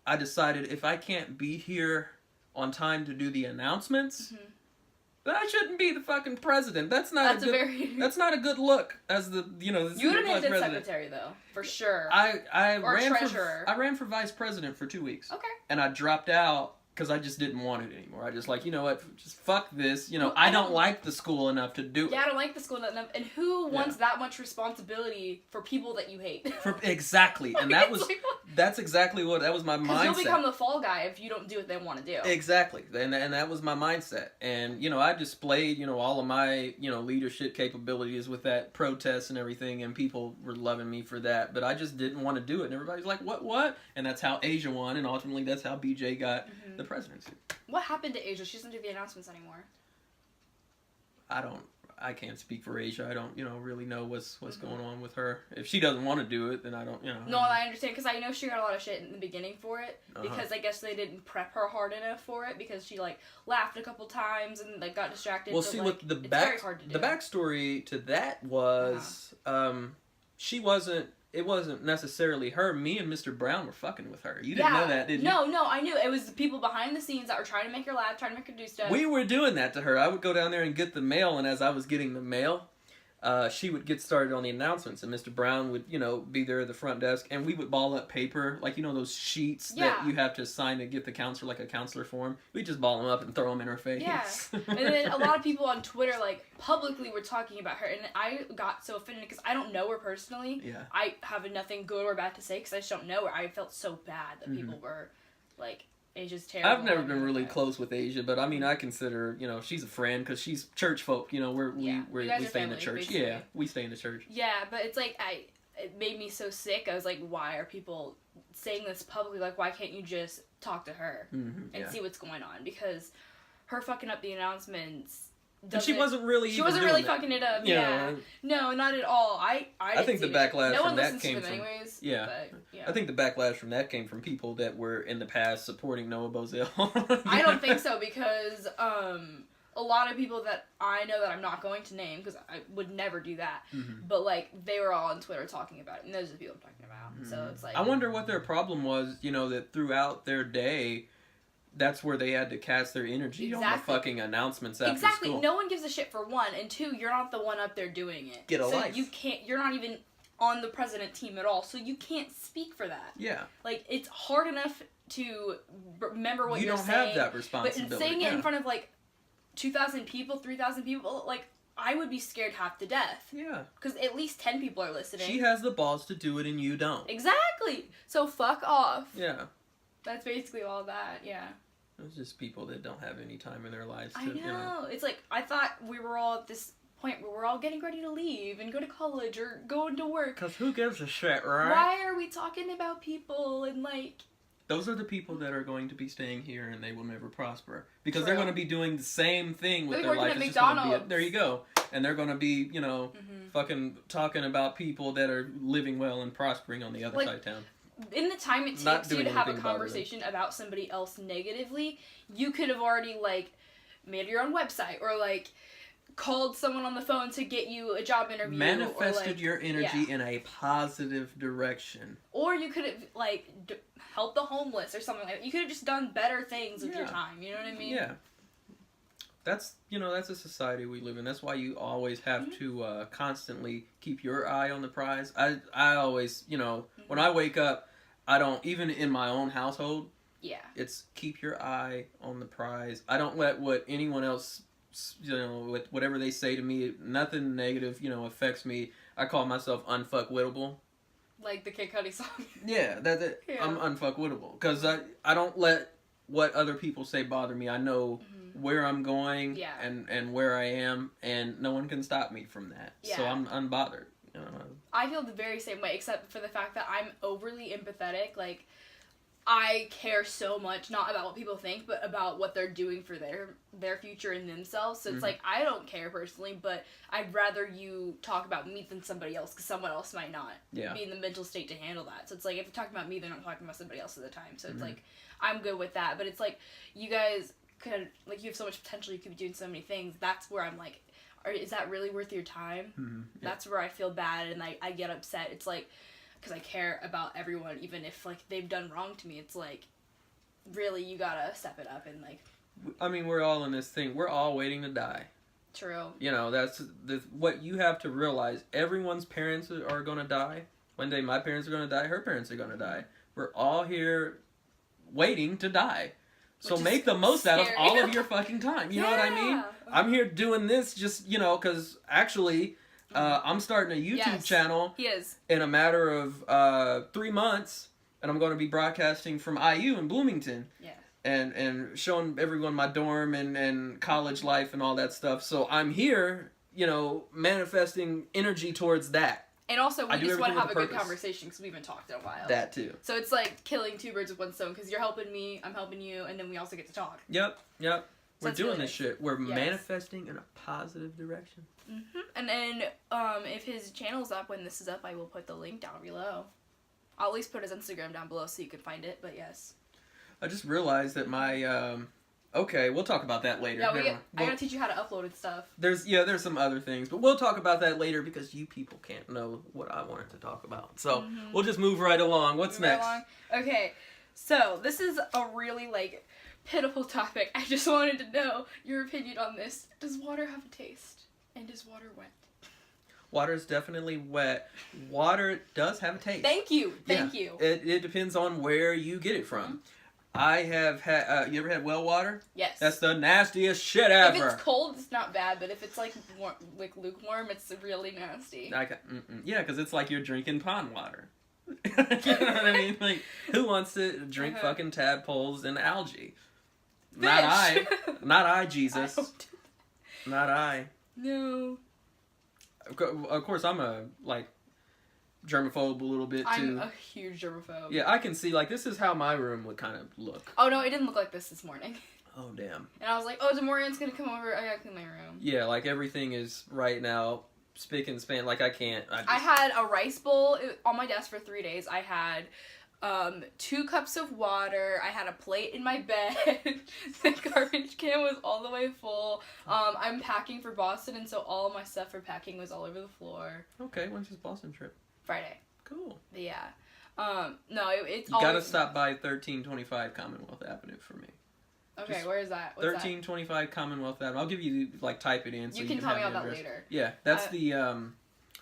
I decided if I can't be here on time to do the announcements, then I shouldn't be the fucking president. That's not a good look as the, you know, the you would have made good president. secretary though, for sure. Or ran treasurer. I ran for vice president for 2 weeks. Okay. And I dropped out because I just didn't want it anymore. I just like, you know what, just fuck this. You know, I don't like the school enough to do it. Yeah, I don't like the school enough. And who wants that much responsibility for people that you hate? Exactly. And that's exactly what, that was my mindset. You'll become the fall guy if you don't do what they want to do. Exactly. And that was my mindset. And, you know, I displayed, you know, all of my, you know, leadership capabilities with that protest and everything, and people were loving me for that. But I just didn't want to do it. And everybody's like, what? And that's how Asia won, and ultimately that's how BJ got the presidency. What happened to Asia? She doesn't do the announcements anymore. I can't speak for Asia. I don't, you know, really know what's going on with her. If she doesn't want to do it, then I don't, you know. No, I understand, because I know she got a lot of shit in the beginning for it, because I guess they didn't prep her hard enough for it, because she, like, laughed a couple times and, like, got distracted. Well, but, see, like, what the the backstory to that was, it wasn't necessarily her. Me and Mr. Brown were fucking with her. You didn't know that, did you? No, I knew. It was the people behind the scenes that were trying to make her laugh, trying to make her do stuff. We were doing that to her. I would go down there and get the mail, and as I was getting the mail, she would get started on the announcements, and Mr. Brown would, you know, be there at the front desk, and we would ball up paper, like, you know, those sheets that you have to sign to get the counselor, like a counselor form. We'd just ball them up and throw them in her face. Yeah. And then a lot of people on Twitter, like, publicly were talking about her, and I got so offended because I don't know her personally. Yeah. I have nothing good or bad to say because I just don't know her. I felt so bad that people were, like, Asia's terrible. I've never been really close with Asia, but I mean, I consider, you know, she's a friend because she's church folk. You know, we stay in the church. Basically. Yeah, we stay in the church. Yeah, but it's like it made me so sick. I was like, why are people saying this publicly? Like, why can't you just talk to her and see what's going on? Because her fucking up the announcements. And she wasn't really. She wasn't really fucking it up. Yeah. No, not at all. I think the backlash from that came from. Anyways, yeah. But, yeah. I think the backlash from that came from people that were in the past supporting Noah Bozell. I don't think so because a lot of people that I know that I'm not going to name because I would never do that. But like they were all on Twitter talking about it, and those are the people I'm talking about. So it's like I wonder what their problem was. You know, that throughout their day. That's where they had to cast their energy on the fucking announcements after school. No one gives a shit for one, and two, you're not the one up there doing it. Get a life. You're not even on the president team at all, so you can't speak for that. Yeah. Like, it's hard enough to remember what you're saying. You don't have that responsibility. But saying it in front of, like, 2,000 people, 3,000 people, like, I would be scared half to death. Yeah. Because at least 10 people are listening. She has the balls to do it, and you don't. Exactly. So fuck off. Yeah. That's basically all that, yeah. It's just people that don't have any time in their lives to, I know. You know. It's like, I thought we were all at this point where we're all getting ready to leave and go to college or go into work. Because who gives a shit, right? Why are we talking about people and, like... Those are the people that are going to be staying here and they will never prosper. Because they're going to be doing the same thing with their life. At McDonald's. There you go. And they're going to be, you know, fucking talking about people that are living well and prospering on the other side of town. In the time it takes you to have a conversation about somebody else negatively, you could have already, like, made your own website or, like, called someone on the phone to get you a job interview. Manifested or, like, your energy in a positive direction. Or you could have, like, helped the homeless or something like that. You could have just done better things with your time, you know what I mean? Yeah. That's, you know, that's a society we live in. That's why you always have to constantly keep your eye on the prize. I always, you know, when I wake up, I don't, even in my own household, it's keep your eye on the prize. I don't let what anyone else, you know, whatever they say to me, nothing negative, you know, affects me. I call myself unfuckwittable. Like the Kid Cudi song. Yeah, I'm unfuckwittable. Because I don't let what other people say bother me. I know where I'm going and where I am, and no one can stop me from that. Yeah. So I'm unbothered. You know? I feel the very same way, except for the fact that I'm overly empathetic. Like, I care so much, not about what people think, but about what they're doing for their future and themselves. So it's like, I don't care personally, but I'd rather you talk about me than somebody else, because someone else might not be in the mental state to handle that. So it's like, if you're talking about me, they're not talking about somebody else at the time. So it's like, I'm good with that. But it's like, you guys could, like, you have so much potential, you could be doing so many things. That's where I'm like, is that really worth your time? That's where I feel bad and I get upset. It's like, because I care about everyone, even if, like, they've done wrong to me. It's like, really, you gotta step it up and, like... I mean, we're all in this thing. We're all waiting to die. True. You know, that's what you have to realize. Everyone's parents are gonna die. One day my parents are gonna die. Her parents are gonna die. We're all here waiting to die. So make the most out of all of your fucking time. You know what I mean? I'm here doing this just, you know, because actually, I'm starting a YouTube channel in a matter of 3 months, and I'm going to be broadcasting from IU in Bloomington. Yeah. And showing everyone my dorm and college life and all that stuff. So I'm here, you know, manifesting energy towards that. And also, we just want to have a good conversation because we haven't talked in a while. That too. So it's like killing two birds with one stone because you're helping me, I'm helping you, and then we also get to talk. Yep. So we're doing this shit. We're manifesting in a positive direction. And then, if his channel's up, when this is up, I will put the link down below. I'll at least put his Instagram down below so you can find it, but yes. I just realized that my, okay, we'll talk about that later. Yeah, I gotta teach you how to upload and stuff. There's some other things, but we'll talk about that later because you people can't know what I wanted to talk about. So we'll just move right along. What's next? Okay, so this is a really, like, pitiful topic. I just wanted to know your opinion on this. Does water have a taste? And is water wet? Water is definitely wet. Water does have a taste. Thank you. It depends on where you get it from. I have had, you ever had well water? Yes. That's the nastiest shit ever. If it's cold, it's not bad, but if it's like lukewarm, it's really nasty. Yeah, because it's like you're drinking pond water. You know what I mean? Like, who wants to drink fucking tadpoles and algae? Fish. Not I. Not I, I Jesus. don't do that. Not I. No. Of course, I'm a, like, germaphobe a little bit, I'm too. a huge germaphobe. Yeah, I can see, like, this is how my room would kind of look. Oh, no, it didn't look like this morning. Oh, damn. And I was like, oh, Damorian's gonna come over. I gotta clean my room. Yeah, like, everything is right now spick and span. Like, I can't. I had a rice bowl on my desk for 3 days. I had 2 cups of water. I had a plate in my bed. The garbage can was all the way full. I'm packing for Boston, and so all my stuff for packing was all over the floor. Okay, when's his Boston trip? Friday. Cool. But yeah. No, it's You always... gotta stop by 1325 Commonwealth Avenue for me. Okay, Just where is that? What's 1325 Commonwealth Avenue. I'll give you, like, type it in. that? So You can tell have me the about that address. later. Yeah, that's the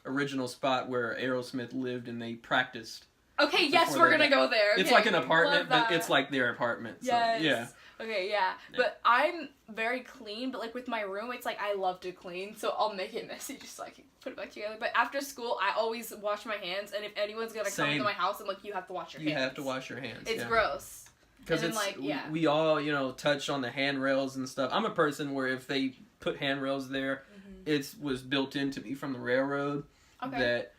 original spot where Aerosmith lived and they practiced. Okay, yes, Before we're they gonna go there. It's Okay, like an apartment, love but it's that. like their apartment. So, Yes. yeah. Okay, yeah. But I'm very clean, but like with my room, it's like I love to clean, so I'll make it messy just so I can put it back together. But after school, I always wash my hands, and if anyone's gonna come Same. into my house, I'm like, you have to wash your You hands. have to wash your hands. It's yeah. gross. Because And it's then, like, yeah. we all, you know, touch on the handrails and stuff. I'm a person where if they put handrails there, it was built into me from the railroad Okay. that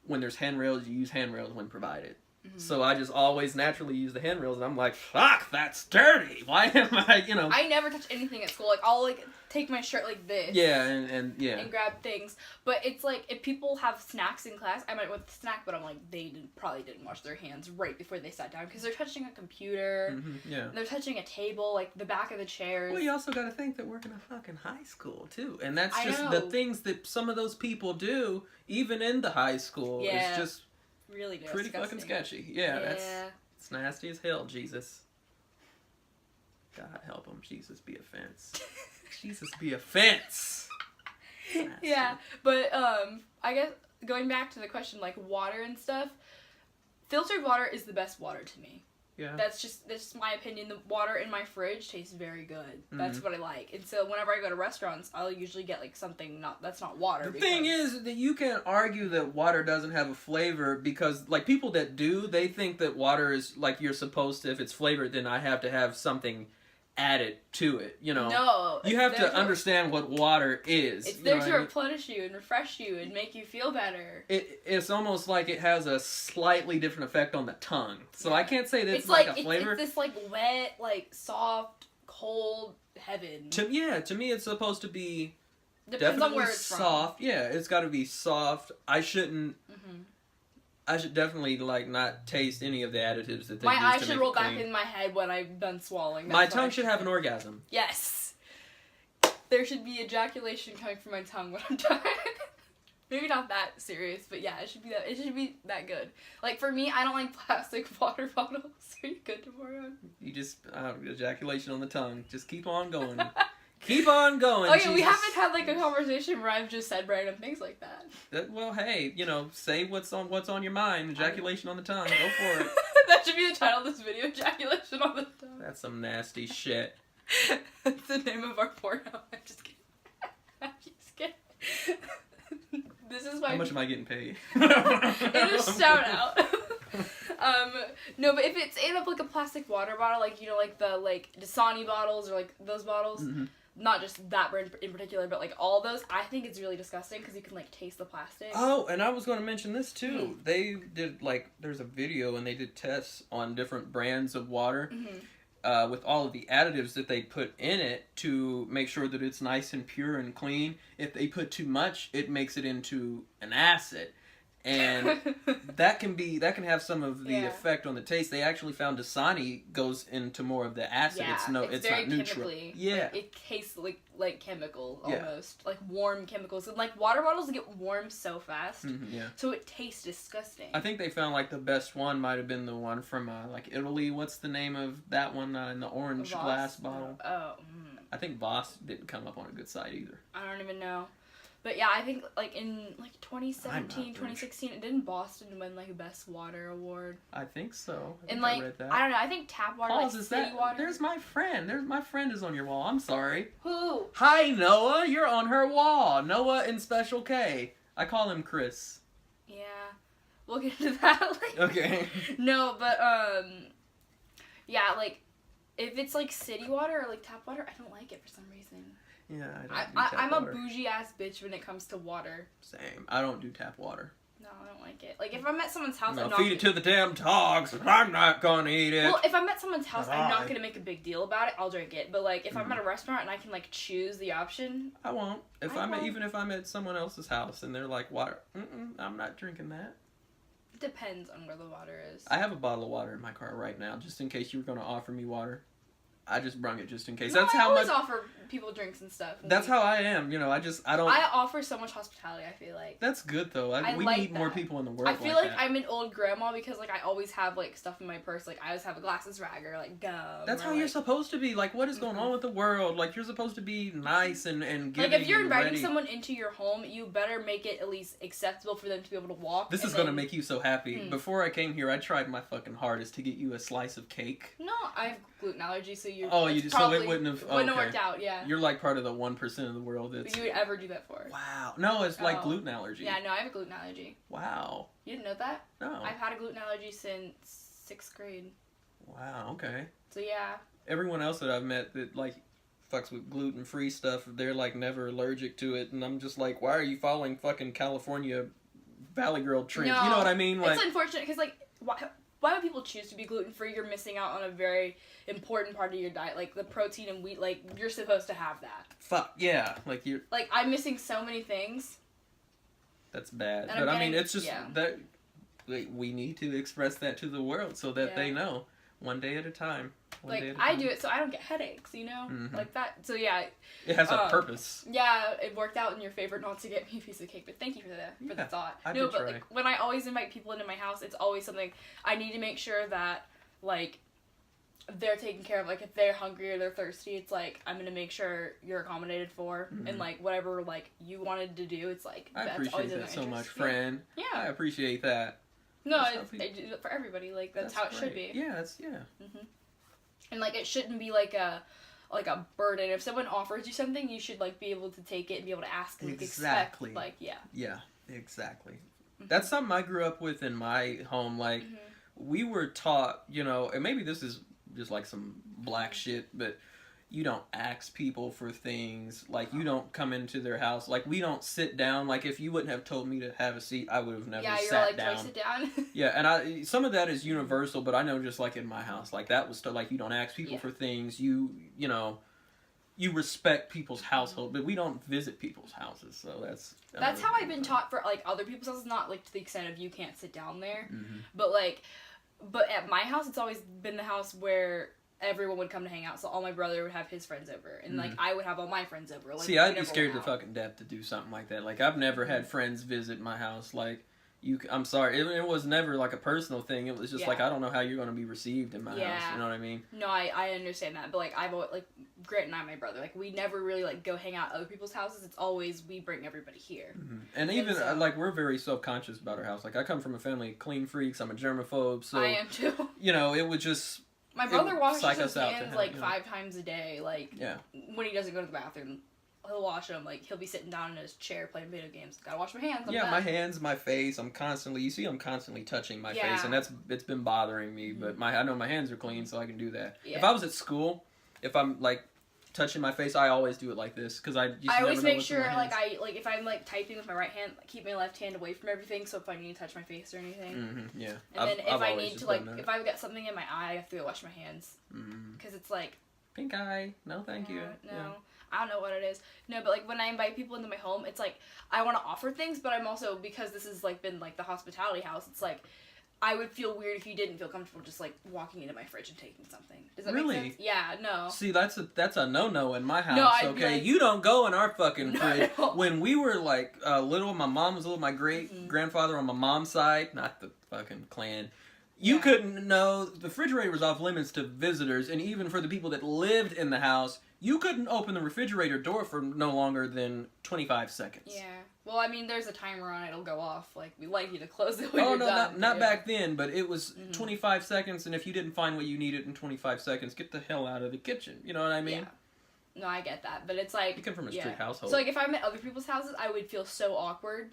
when there's handrails, you use handrails when provided. So I just always naturally use the handrails, and I'm like, fuck, that's dirty. Why am I, you know? I never touch anything at school. Like, I'll, like, take my shirt like this. Yeah, and yeah. And grab things. But it's like, if people have snacks in class, I might want the snack, but I'm like, they probably didn't wash their hands right before they sat down, because they're touching a computer. Yeah. They're touching a table, like, the back of the chairs. Well, you also got to think that we're in a fucking high school, too. And that's I just know. the things that some of those people do, even in the high school. Yeah. It's just Really pretty disgusting. fucking sketchy. Yeah, it's nasty as hell, Jesus. God help him. Jesus be a fence. Jesus be a fence. Yeah, but I guess going back to the question, like water and stuff, filtered water is the best water to me. Yeah. That's just my opinion. The water in my fridge tastes very good. That's what I like. And so whenever I go to restaurants, I'll usually get like something that's not water. The thing is that you can't argue that water doesn't have a flavor, because like people that do, they think that water is like you're supposed to, if it's flavored, then I have to have something added to it, you know. No. You have to understand what water is. It's you there know to what I mean? replenish you and refresh you and make you feel better. It's almost like it has a slightly different effect on the tongue. So I can't say that it's like like a flavor. It's this like wet, like soft, cold heaven. To me, it's supposed to be Depends on definitely where it's soft. from. Yeah, it's got to be soft. I should definitely like not taste any of the additives that they My use eyes to should make roll it back clean. in my head when I'm done swallowing. My That's what I tongue should have an orgasm. Yes. There should be ejaculation coming from my tongue when I'm done. Maybe not that serious, but yeah, it should be that good. Like for me, I don't like plastic water bottles. Are you good, Damorion? You just ejaculation on the tongue. Just keep on going. Keep on going. Okay, Jesus. we haven't had like a conversation where I've just said random things like that. Well, hey, you know, say what's on your mind. Ejaculation on the tongue. Go for it. That should be the title of this video, ejaculation on the tongue. That's some nasty shit. That's the name of our porno. I'm just kidding. I'm just kidding. This is why. How much am I getting paid? It is shout out. No, but if it's in like a plastic water bottle, like you know, like the Dasani bottles or like those bottles, not just that brand in particular, but like all those, I think it's really disgusting because you can like taste the plastic. Oh, and I was going to mention this too. They did there's a video and they did tests on different brands of water. With all of the additives that they put in it to make sure that it's nice and pure and clean. If they put too much, it makes it into an acid. And that can have some of the effect on the taste. They actually found Dasani goes into more of the acid. Yeah, it's very not neutral. chemically. Yeah. Like, it tastes like chemical almost. Like warm chemicals. And like water bottles get warm so fast. Yeah. So it tastes disgusting. I think they found like the best one might have been the one from like Italy. What's the name of that one in the orange Voss? glass bottle? Oh. I think Voss didn't come up on a good side either. I don't even know. But yeah, I think like in like 2017, 2016, it didn't Boston win like best water award. I think so. And like I read that. I don't know, I think tap water, Pause, like is city that water. There's my friend. My friend is on your wall. I'm sorry. Who? Hi Noah, you're on her wall. Noah in Special K. I call him Chris. Yeah. we'll get into that later. Okay. No, but yeah, like if it's like city water or like tap water, I don't like it for some reason. Yeah, I don't do tap I'm water. a bougie ass bitch when it comes to water. Same. I don't do tap water. No, I don't like it. Like if I'm at someone's house, No, I'm not feed it to the damn dogs. I'm not gonna eat it. Well, if I'm at someone's house, I'm not Bye. gonna make a big deal about it. I'll drink it. But like if I'm at a restaurant and I can like choose the option, I won't. won't. Even if I'm at someone else's house and they're like water, I'm not drinking that. it depends on where the water is. I have a bottle of water in my car right now, just in case you were gonna offer me water. I just brung it just in case. No, That's I how always much. offer people drinks and stuff. That's how I am. You know, I don't. I offer so much hospitality. I feel like. That's good though. I We like need more that. people in the world. I feel like that. I'm an old grandma because like I always have like stuff in my purse. Like I always have a glasses rag or like gum. That's or, how like, you're supposed to be. Like, what is going on with the world? Like, you're supposed to be nice and giving. Like if you're inviting ready. someone into your home, you better make it at least acceptable for them to be able to walk. This is gonna make you so happy. Before I came here, I tried my fucking hardest to get you a slice of cake. No, I have gluten allergy, so you. Oh, you so it wouldn't have. Wouldn't have worked out. Yeah. You're like part of the 1% of the world that's. You would ever do that for? Wow. No, it's like Oh. gluten allergy. Yeah, no, I have a gluten allergy. Wow. You didn't know that? No. I've had a gluten allergy since 6th grade. Wow. Okay. So yeah. Everyone else that I've met that like fucks with gluten-free stuff, they're like never allergic to it, and I'm just like, why are you following fucking California Valley Girl trends? No, You know what I mean? Like, it's unfortunate because like why would people choose to be gluten free? You're missing out on a very important part of your diet, like the protein and wheat. Like you're supposed to have that. fuck yeah, like you're. Like I'm missing so many things. That's bad, And but I'm I mean, getting- it's just yeah. that we need to express that to the world so that they Yeah. know, one day at a time. One day Like at a I time. do it so I don't get headaches, you know, Mhm. like that. So yeah, It has a purpose. yeah, it worked out in your favor not to get me a piece of cake, but thank you for the Yeah, thought. I No, did but try. like when I always invite people into my house, it's always something I need to make sure that like they're taken care of. Like if they're hungry or they're thirsty, it's like I'm gonna make sure you're accommodated for, and like whatever like you wanted to do, it's like I that's appreciate always in that their so much, interest. friend. Yeah. I appreciate that. No, That's how it's, people- I do it for everybody. Like that's how it should be. great. Yeah, it's yeah. And like it shouldn't be like a burden. If someone offers you something, you should like be able to take it and be able to ask and like, Exactly. expect, like yeah. Yeah, exactly. That's something I grew up with in my home. Like, we were taught, you know, and maybe this is just like some black shit, but you don't ask people for things. Like, you don't come into their house. Like, we don't sit down. Like, if you wouldn't have told me to have a seat, I would have never Yeah, you're sat like, down. do I sit down? Yeah, and some of that is universal, but I know just like in my house, like that was still like you don't ask people for things. You know, you respect people's household, but we don't visit people's houses, so that's That's how I've been taught for like other people's houses, not like to the extent of you can't sit down there, Mm-hmm. but at my house, it's always been the house where everyone would come to hang out. So all my brother would have his friends over, and like I would have all my friends over. Like, See, we I'd be never scared went to out. fucking death to do something like that. Like, I've never had friends visit my house. Like, I'm sorry, it was never like a personal thing. It was just like, I don't know how you're going to be received in my house. You know what I mean? No, I understand that, but like I've always, like Grant and I, my brother, like we never really like go hang out at other people's houses. It's always we bring everybody here. And even so- like we're very self-conscious about our house. Like, I come from a family of clean freaks. I'm a germaphobe, so I am too. you know, it would just. My brother washes psych his us out to hands have, like you know. 5 times a day. Like Yeah. when he doesn't go to the bathroom, he'll wash them. Like he'll be sitting down in his chair playing video games. Gotta wash my hands. I'm Yeah, done. my hands, my face. I'm constantly touching my face, Yeah. and it's been bothering me. But I know my hands are clean, so I can do that. Yeah. If I was at school, if I'm like touching my face, I always do it like this because I always never know make what's in sure my like hands. if I'm like typing with my right hand, like, keep my left hand away from everything. So if I need to touch my face or anything, Yeah. and then if I always need just to like done that. if I've got something in my eye, I have to go wash my hands because it's like Pink eye, no, thank you. no. Yeah. I don't know what it is. No, but like when I invite people into my home, it's like I want to offer things, but I'm also, because this has like been like the hospitality house, it's like I would feel weird if you didn't feel comfortable just like walking into my fridge and taking something. Does that Really? make sense? Yeah, no. See, that's a no-no in my house. No, I'd be okay, like- you don't go in our fucking No, fridge. no. When we were like little, my mom was little. My great grandfather on my mom's side, not the fucking clan. You Yeah. couldn't know the refrigerator was off limits to visitors, and even for the people that lived in the house, you couldn't open the refrigerator door for no longer than 25 seconds. Yeah. Well, I mean, there's a timer on it. It'll go off. Like, we like you to close it when Oh you're no, done. not Yeah. back then, but it was 25 seconds, and if you didn't find what you needed in 25 seconds, get the hell out of the kitchen. You know what I mean? Yeah. No, I get that, but it's like... You come from a strict household. So, like, if I'm at other people's houses, I would feel so awkward,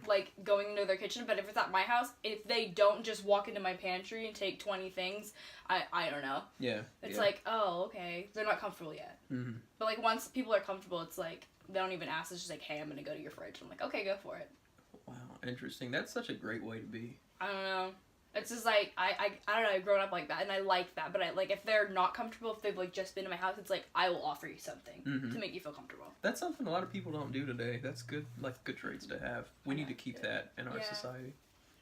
like, going into their kitchen, but if it's at my house, if they don't just walk into my pantry and take 20 things, I don't know. Yeah. It's like, oh, okay, they're not comfortable yet. But, like, once people are comfortable, it's like, they don't even ask, it's just like, hey, I'm gonna go to your fridge. I'm like, okay, go for it. Wow, interesting. That's such a great way to be. I don't know. It's just like, I don't know, I've grown up like that, and I like that, but if they're not comfortable, if they've, like, just been to my house, it's like, I will offer you something to make you feel comfortable. That's something a lot of people don't do today. That's good, like, good traits to have. We need to keep that in our society.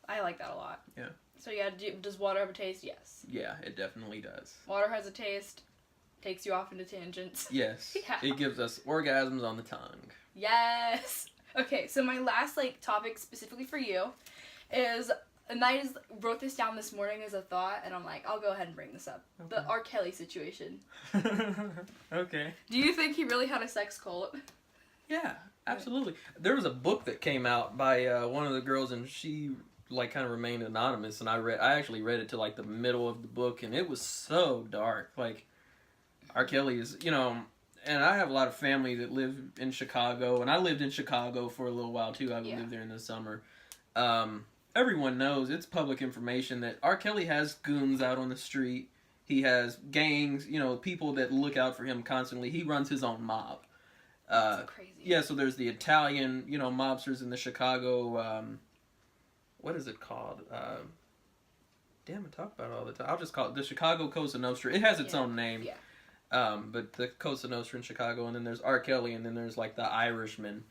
I like that a lot. Yeah. So, yeah, does water have a taste? Yes. Yeah, it definitely does. Water has a taste, takes you off into tangents. Yes. Yeah. It gives us orgasms on the tongue. Yes! Okay, so my last, like, topic specifically for you is... And I just wrote this down this morning as a thought, and I'm like, I'll go ahead and bring this up. Okay. The R. Kelly situation. Okay. Do you think he really had a sex cult? Yeah, absolutely. There was a book that came out by one of the girls, and she, like, kind of remained anonymous, and I actually read it to, like, the middle of the book, and it was so dark. Like, R. Kelly is, you know... And I have a lot of family that live in Chicago, and I lived in Chicago for a little while, too. I lived there in the summer. Everyone knows, it's public information, that R. Kelly has goons out on the street. He has gangs, you know, people that look out for him constantly. He runs his own mob. That's crazy. Yeah, so there's the Italian, you know, mobsters in the Chicago, what is it called? Damn, I talk about it all the time. I'll just call it the Chicago Cosa Nostra. It has its own name. Yeah. But the Cosa Nostra in Chicago, and then there's R. Kelly, and then there's, like, the Irishmen.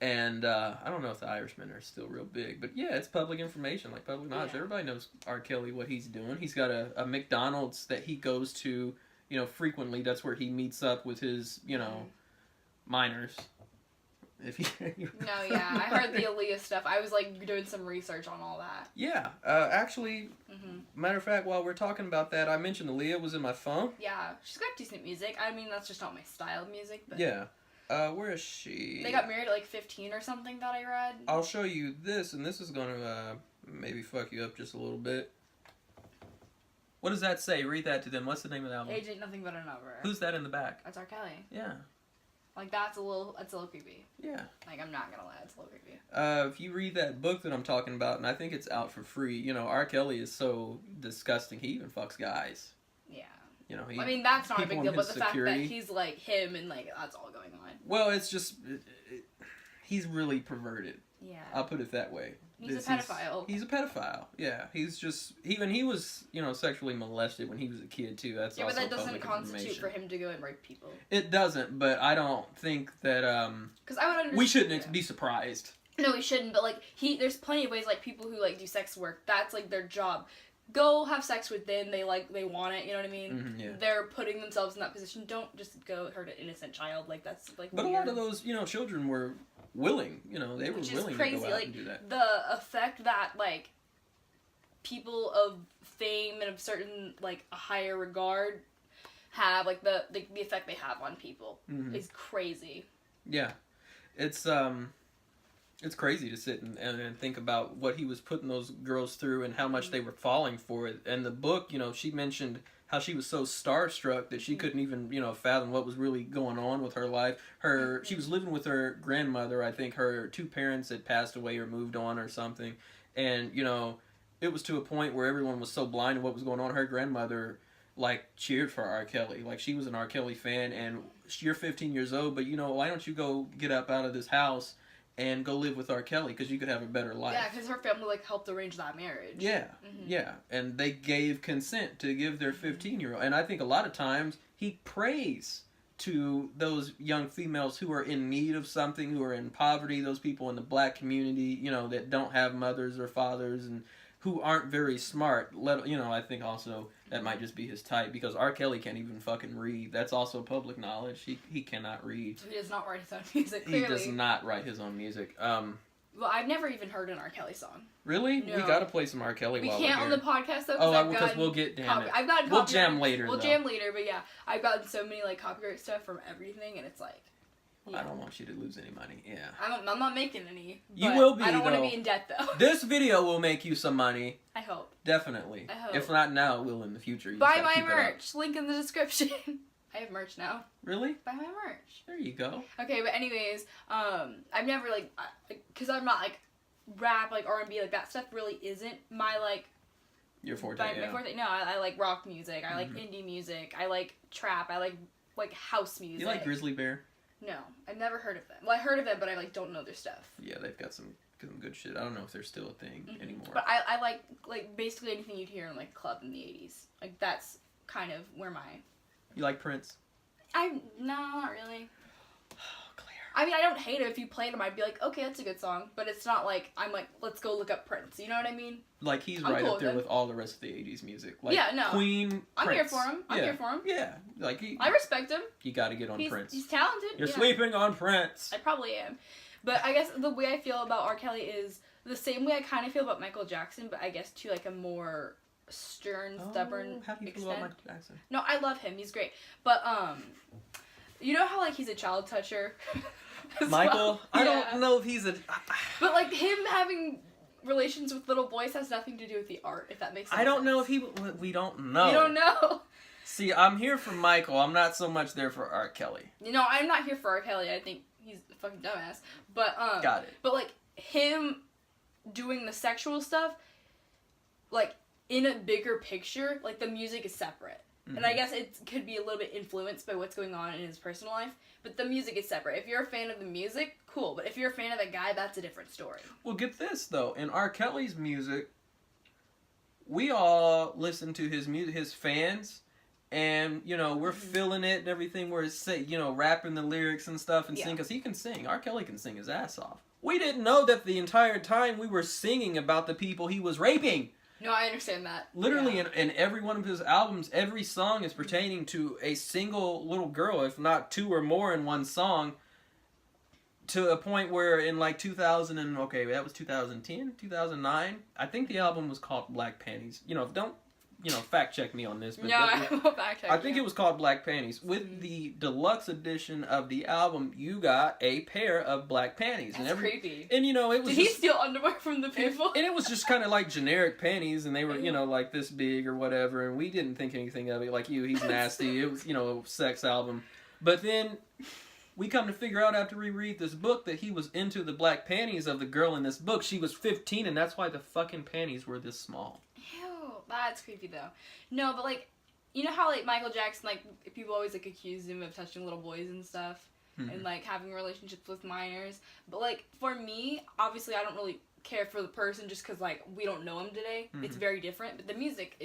And I don't know if the Irishmen are still real big, but yeah, it's public information, like public knowledge. Everybody knows R. Kelly, what he's doing. He's got a McDonald's that he goes to, you know, frequently. That's where he meets up with his, you know, minors. If you No, yeah, I heard the Aaliyah stuff. I was, like, doing some research on all that. Yeah, actually, matter of fact, while we're talking about that, I mentioned Aaliyah was in my phone. Yeah, she's got decent music. I mean, that's just not my style of music, but... Yeah. Where is she? They got married at, like, 15 or something that I read. I'll show you this, and this is gonna, maybe fuck you up just a little bit. What does that say? Read that to them. What's the name of the album? Age Ain't Nothing But a Number. Who's that in the back? That's R. Kelly. Yeah. Like, that's a little creepy. Yeah. Like, I'm not gonna lie, it's a little creepy. If you read that book that I'm talking about, and I think it's out for free, you know, R. Kelly is so disgusting, he even fucks guys. Yeah. You know, I mean, that's not a big deal, but the security. fact that he's, like, him and, like, that's all going on. Well, it's just, he's really perverted. Yeah. I'll put it that way. He's a pedophile. He's a pedophile, yeah. He's just, even he was, you know, sexually molested when he was a kid, too. That's also but that doesn't public constitute for him to go and rape people. It doesn't, but I don't think that, because I would understand. We shouldn't be surprised. No, we shouldn't, but, like, there's plenty of ways, like, people who, like, do sex work, that's, like, their job. Go have sex with them, they want it, you know what I mean? Yeah. They're putting themselves in that position. Don't just go hurt an innocent child, like, that's, like, But weird. a lot of those, you know, children were willing, you know, they were willing to go out and do that. The effect that, like, people of fame and of certain, like, a higher regard have, like, the effect they have on people is crazy. Yeah. It's crazy to sit and think about what he was putting those girls through and how much they were falling for it. And the book, you know, she mentioned how she was so starstruck that she couldn't even, you know, fathom what was really going on with her life. She was living with her grandmother. I think her two parents had passed away or moved on or something. And, you know, it was to a point where everyone was so blind to what was going on. Her grandmother, like, cheered for R. Kelly. Like, she was an R. Kelly fan, and you're 15 years old, but, you know, why don't you go get up out of this house and go live with R. Kelly, because you could have a better life. Yeah, because her family, like, helped arrange that marriage. Yeah, yeah. And they gave consent to give their 15-year-old. And I think a lot of times he prays to those young females who are in need of something, who are in poverty, those people in the black community, you know, that don't have mothers or fathers and who aren't very smart. You know, I think also that might just be his type, because R. Kelly can't even fucking read. That's also public knowledge. He cannot read. He does not write his own music, clearly. He does not write his own music. Well, I've never even heard an R. Kelly song. Really? No. We gotta play some R. Kelly while we're here. We can't on the podcast, though, because we'll get, damn it. I've gotten We'll jam later, We'll jam later, but yeah. I've gotten so many, like, copyright stuff from everything, and it's like... Yeah. I don't want you to lose any money, yeah. I'm not making any. You will be, I don't want to though. be in debt, though. This video will make you some money. I hope. Definitely. I hope. If not now, it will in the future. You Buy my merch. Link in the description. I have merch now. Really? Buy my merch. There you go. Okay, but anyways, I've never like, cause I'm not like rap, like R&B, like that stuff really isn't my like. Your forte. My forte. No, I like rock music. I like indie music. I like trap. I like house music. You like Grizzly Bear? No, I've never heard of them. Well, I heard of them, but I like don't know their stuff. Yeah, they've got some good shit. I don't know if they're still a thing anymore. But I like basically anything you'd hear in like a club in the 80s. Like that's kind of where my. You like Prince? No, not really. Claire. I mean, I don't hate it. If you played him, I'd be like, okay, that's a good song. But it's not like I'm like, let's go look up Prince. You know what I mean? Like he's I'm right cool up there with with all the rest of the 80s music. Like yeah, no. Queen, I'm Prince. here for him. I'm here for him. Yeah, like I respect him. You got to get on Prince. He's talented. You're sleeping on Prince. I probably am. But I guess the way I feel about R. Kelly is the same way I kind of feel about Michael Jackson, but I guess to like a more stern, stubborn How do you feel about Michael Jackson? No, I love him. He's great. But you know how like he's a child toucher? Michael, well? I don't know if he's a. But like him having relations with little boys has nothing to do with the art. If that makes sense. I don't know if he. We don't know. You don't know. See, I'm here for Michael. I'm not so much there for R. Kelly. You know, I'm not here for R. Kelly. I think he's a fucking dumbass. But Got it. But like him doing the sexual stuff, like in a bigger picture, like the music is separate. And I guess it could be a little bit influenced by what's going on in his personal life, but the music is separate. If you're a fan of the music, cool. But if you're a fan of the guy, that's a different story. Well, get this though. In R. Kelly's music, we all listen to his music, his fans, and you know we're feeling it and everything. We're rapping the lyrics and stuff and sing because he can sing. R. Kelly can sing his ass off. We didn't know that the entire time we were singing about the people he was raping. No, I understand that. Literally, in every one of his albums, every song is pertaining to a single little girl, if not two or more in one song, to a point where in like 2000 and, okay, that was 2010, 2009, I think the album was called Black Panties. Don't fact check me on this. But no, I won't fact check I think it was called Black Panties. With the deluxe edition of the album, you got a pair of black panties. That's creepy. And it was Did he steal underwear from the people? And it was just kind of like generic panties, and they were, like this big or whatever, and we didn't think anything of it. Like he's nasty. It was, a sex album. But then we come to figure out after we read this book that he was into the black panties of the girl in this book. She was 15, and that's why the fucking panties were this small. Ew, that's creepy though. No, but like, you know how like Michael Jackson, like people always like accuse him of touching little boys and stuff, and like having relationships with minors. But like for me, obviously, I don't really care for the person just because like we don't know him today. It's very different, but the music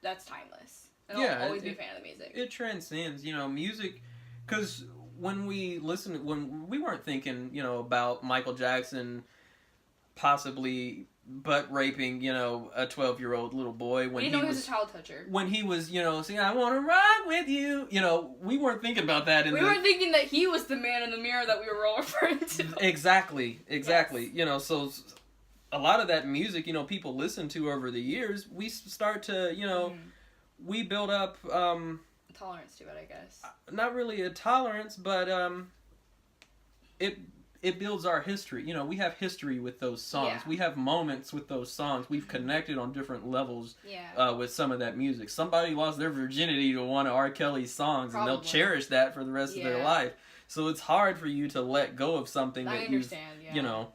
that's timeless. And I'll always be a fan of the music. It transcends, music, because when we weren't thinking, about Michael Jackson possibly butt raping, a 12-year-old little boy when we didn't know he was a child toucher. When he was, saying, I want to rock with you, we weren't thinking about that. We weren't thinking that he was the man in the mirror that we were all referring to. Exactly. Yes. So a lot of that music, people listen to over the years, we start to, we build up... tolerance to it, I guess. Not really a tolerance, but it builds our history. We have history with those songs. Yeah. We have moments with those songs. We've connected on different levels Yeah. With some of that music. Somebody lost their virginity to one of R. Kelly's songs, Probably. and they'll cherish that for the rest of their life. So it's hard for you to let go of something I that understand,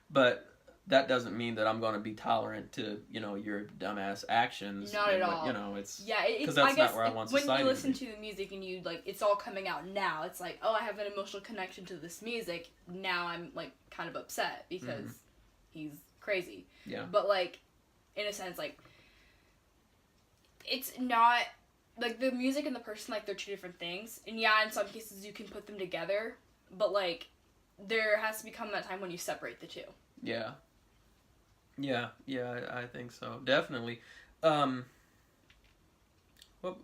but that doesn't mean that I'm going to be tolerant to, your dumbass actions. Not at all. It's... Yeah, because that's I guess not where I want when society you listen to be. to the music and you, like, it's all coming out now, it's like, oh, I have an emotional connection to this music, now I'm, like, kind of upset because he's crazy. Yeah. But, like, in a sense, like, it's not, like, the music and the person, like, they're two different things. And yeah, in some cases you can put them together, but, like, there has to become that time when you separate the two. Yeah. Yeah, I think so. Definitely. What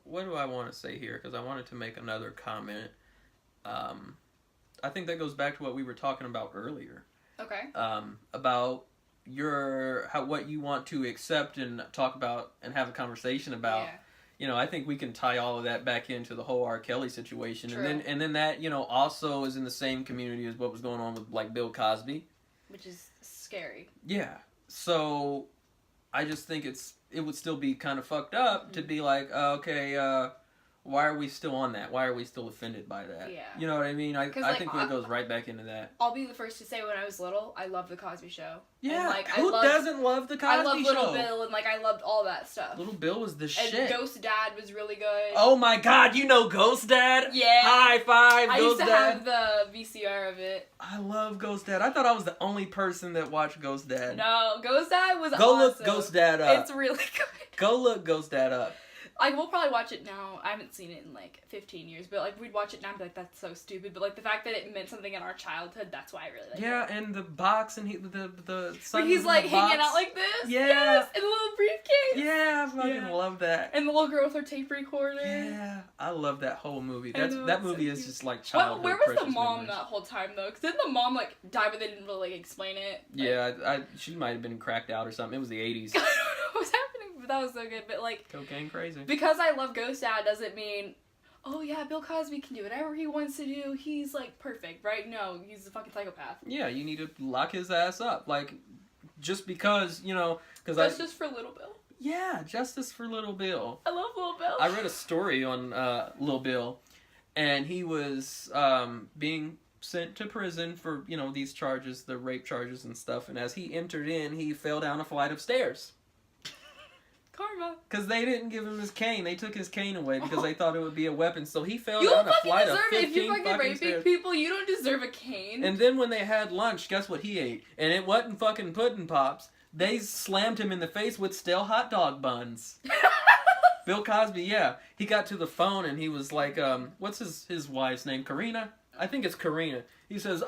do I want to say here? Because I wanted to make another comment. I think that goes back to what we were talking about earlier. Okay. About what you want to accept and talk about and have a conversation about. Yeah. I think we can tie all of that back into the whole R. Kelly situation. True. And then that, also is in the same community as what was going on with, like, Bill Cosby. Which is scary. Yeah. So, I just think it would still be kind of fucked up to be like, okay, why are we still on that? Why are we still offended by that? Yeah. You know what I mean? I like, think it goes right back into that. I'll be the first to say when I was little, I loved The Cosby Show. Yeah, and, like, who doesn't love The Cosby Show? I loved Little Bill, and, like, I loved all that stuff. Little Bill was the shit. And Ghost Dad was really good. Oh my god, you know Ghost Dad? Yeah. High five, Ghost Dad. I used to have the VCR of it. I love Ghost Dad. I thought I was the only person that watched Ghost Dad. No, Ghost Dad was Go awesome. look Ghost Dad up. It's really good. Go look Ghost Dad up. Like, we'll probably watch it now. I haven't seen it in, like, 15 years. But, like, we'd watch it now and be like, that's so stupid. But, like, the fact that it meant something in our childhood, that's why I really like it. Yeah, and the box and the son. Where he's, like, hanging out like this. Yeah. Yes, in the little briefcase. Yeah, I fucking love that. And the little girl with her tape recorder. Yeah, I love that whole movie. Know, that movie so is cute. just, like, childhood. Where was the precious mom memories. that whole time, though? Because didn't the mom, like, die, but they didn't really, like, explain it? Like, Yeah, she might have been cracked out or something. It was the 80s. I don't know what was happening, but that was so good. But, like, Cocaine crazy. because I love Ghost Dad doesn't mean, oh yeah, Bill Cosby can do whatever he wants to do. He's, like, perfect, right? No, he's a fucking psychopath. Yeah, you need to lock his ass up. Like, just because, you know, because That's just for Little Bill. Yeah, justice for Little Bill. I love Little Bill. I read a story on Little Bill, and he was being sent to prison for, you know, these charges, the rape charges and stuff, and as he entered in, he fell down a flight of stairs. Karma. Because they didn't give him his cane. They took his cane away because they thought it would be a weapon, so he fell You down don't a fucking flight of deserve it. 15 If you're fucking raping stairs. people, you don't deserve a cane. And then when they had lunch, guess what he ate? And it wasn't fucking Puddin' Pops. They slammed him in the face with stale hot dog buns. Bill Cosby, yeah. He got to the phone and he was like, what's his wife's name? Karina? I think it's Karina. He says,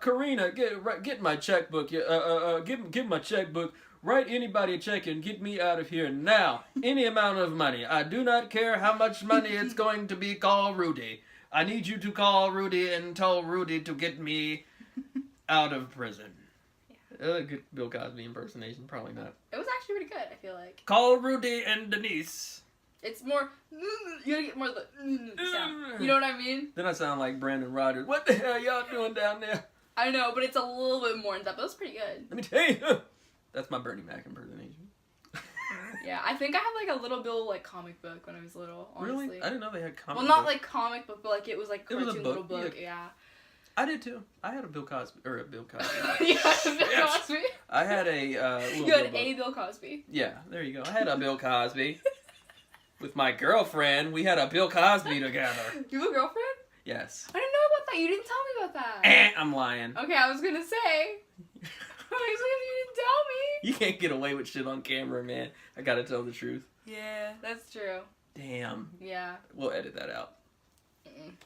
Karina, get my checkbook. Give my checkbook. Write anybody a check and get me out of here now. Any amount of money. I do not care how much money it's going to be. Call Rudy. I need you to call Rudy and tell Rudy to get me out of prison. Good Bill Cosby impersonation, probably not. It was actually pretty good, I feel like. Call Rudy and Denise. It's more, you gotta get more of the sound. You know what I mean? Then I sound like Brandon Rogers. What the hell y'all doing down there? I know, but it's a little bit more in depth. It was pretty good. Let me tell you. That's my Bernie Mac impersonation. Yeah, I think I had like a Little Bill like comic book when I was little, honestly. Really? I didn't know they had comic Well, not books. like comic book, but like it was like It was a cartoon book, little book, yeah. I did too. I had a Bill Cosby. You had a Bill Cosby? I had a little You had Bill a Bill Cosby. Yeah, there you go. I had a Bill Cosby. With my girlfriend, we had a Bill Cosby together. You have a girlfriend? Yes. I didn't know about that. You didn't tell me about that. I'm lying. Okay, I was gonna say. You didn't tell me. You can't get away with shit on camera, man. I gotta tell the truth. Yeah, that's true. Damn. Yeah. We'll edit that out.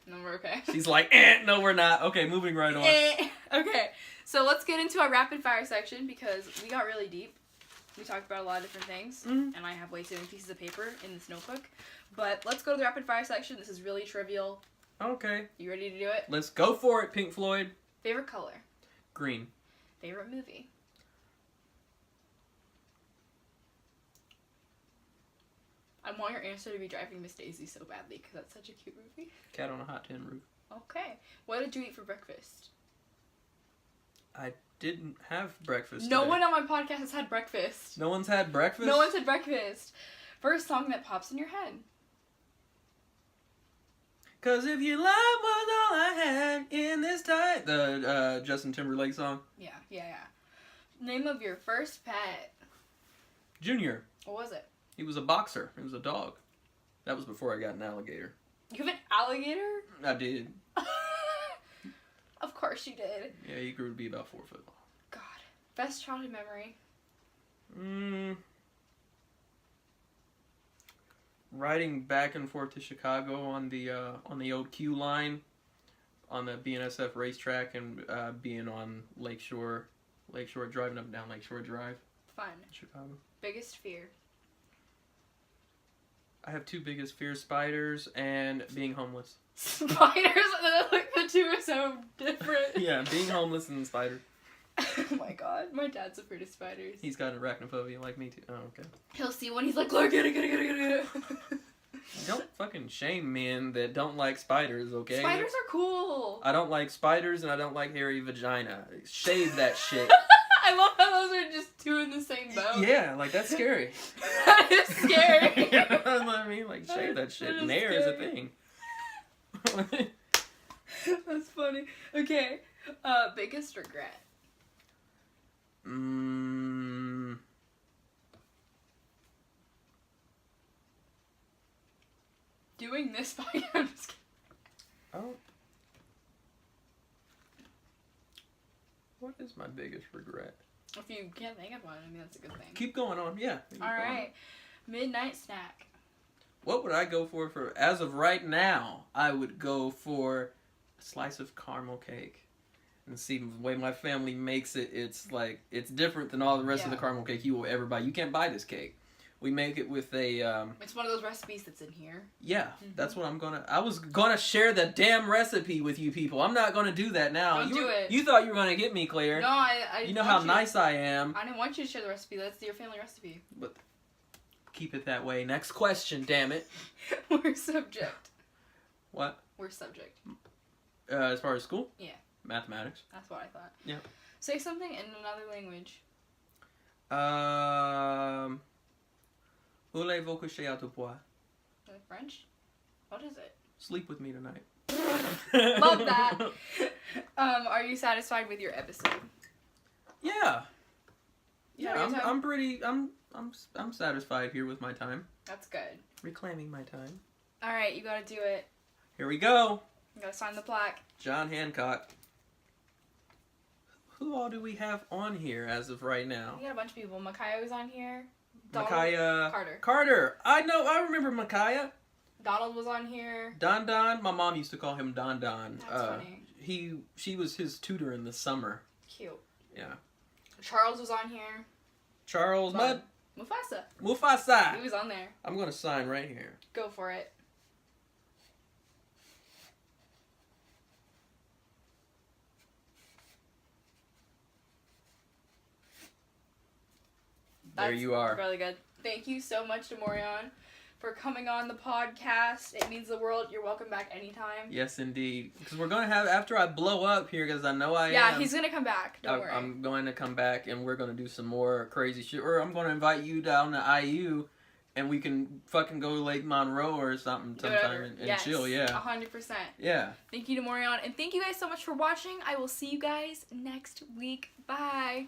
No, we're okay. She's like, no, we're not. Okay, moving right on. Okay, so let's get into our rapid fire section because we got really deep. We talked about a lot of different things, and I have way too many pieces of paper in this notebook. But let's go to the rapid fire section. This is really trivial. Okay. You ready to do it? Let's go for it, Pink Floyd. Favorite color? Green. Favorite movie? I want your answer to be Driving Miss Daisy so badly because that's such a cute movie. Cat on a Hot Tin Roof. Okay. What did you eat for breakfast? I didn't have breakfast No today. one on my podcast has had breakfast. No one's had breakfast? No one's had breakfast. First song that pops in your head. Cause if your love was all I had in this time. The Justin Timberlake song. Yeah. Name of your first pet. Junior. What was it? He was a boxer. He was a dog. That was before I got an alligator. You have an alligator? I did. Of course you did. Yeah, he grew to be about 4 foot long. God. Best childhood memory. Riding back and forth to Chicago on the old Q line, on the BNSF racetrack, and being on Lakeshore, driving up and down Lakeshore Drive. Fun. In Chicago. Biggest fear. I have two biggest fears: spiders and being homeless. Spiders? Like the two are so different. Yeah, being homeless and spiders. Oh my god, my dad's afraid of spiders. He's got arachnophobia like me too. Oh, okay. He'll see one, he's like, look, get it. Don't fucking shame men that don't like spiders, okay? Spiders are cool. I don't like spiders and I don't like hairy vagina. Shave that shit. I love how those are just two in the same boat. Yeah, like that's scary. That is scary. You know what I mean? Like shave that shit. That is Nair is a scary. thing. That's funny. Okay. Biggest regret. Doing this podcast. I'm just kidding. Oh. What is my biggest regret? If you can't think of one, I mean, that's a good thing. Keep going on, yeah. Alright. Midnight snack. What would I go for as of right now? I would go for a slice of caramel cake. And see, the way my family makes it, it's like, it's different than all the rest of the caramel cake you will ever buy. You can't buy this cake. We make it with a, It's one of those recipes that's in here. Yeah, that's what I was gonna share the damn recipe with you people. I'm not gonna do that now. Don't do it. You thought you were gonna get me, Claire. No, I You know how nice I am. I didn't want you to share the recipe. That's your family recipe. But keep it that way. Next question, damn it. Worst subject. What? Worst subject. As far as school? Yeah. Mathematics. That's what I thought. Yeah. Say something in another language. Voulez-vous coucher à tout pois? French? What is it? Sleep with me tonight. Love that. Are you satisfied with your episode? Yeah. Yeah, I'm satisfied here with my time. That's good. Reclaiming my time. Alright, you gotta do it. Here we go. You gotta sign the plaque. John Hancock. Who all do we have on here as of right now? We got a bunch of people. Micaiah was on here. Micaiah. Carter. Carter. I remember Micaiah. Donald was on here. Don. My mom used to call him Don. That's funny. She was his tutor in the summer. Cute. Yeah. Charles was on here. Charles Mud. Mufasa. He was on there. I'm gonna sign right here. Go for it. There you are. Really good. Thank you so much, Damorion, for coming on the podcast. It means the world. You're welcome back anytime. Yes, indeed. Because we're going to have, after I blow up here, because I know I am. Yeah, he's going to come back. Don't worry. I'm going to come back, and we're going to do some more crazy shit. Or I'm going to invite you down to IU, and we can fucking go to Lake Monroe or something sometime and chill. Yeah. 100%. Yeah. Thank you, Damorion. And thank you guys so much for watching. I will see you guys next week. Bye.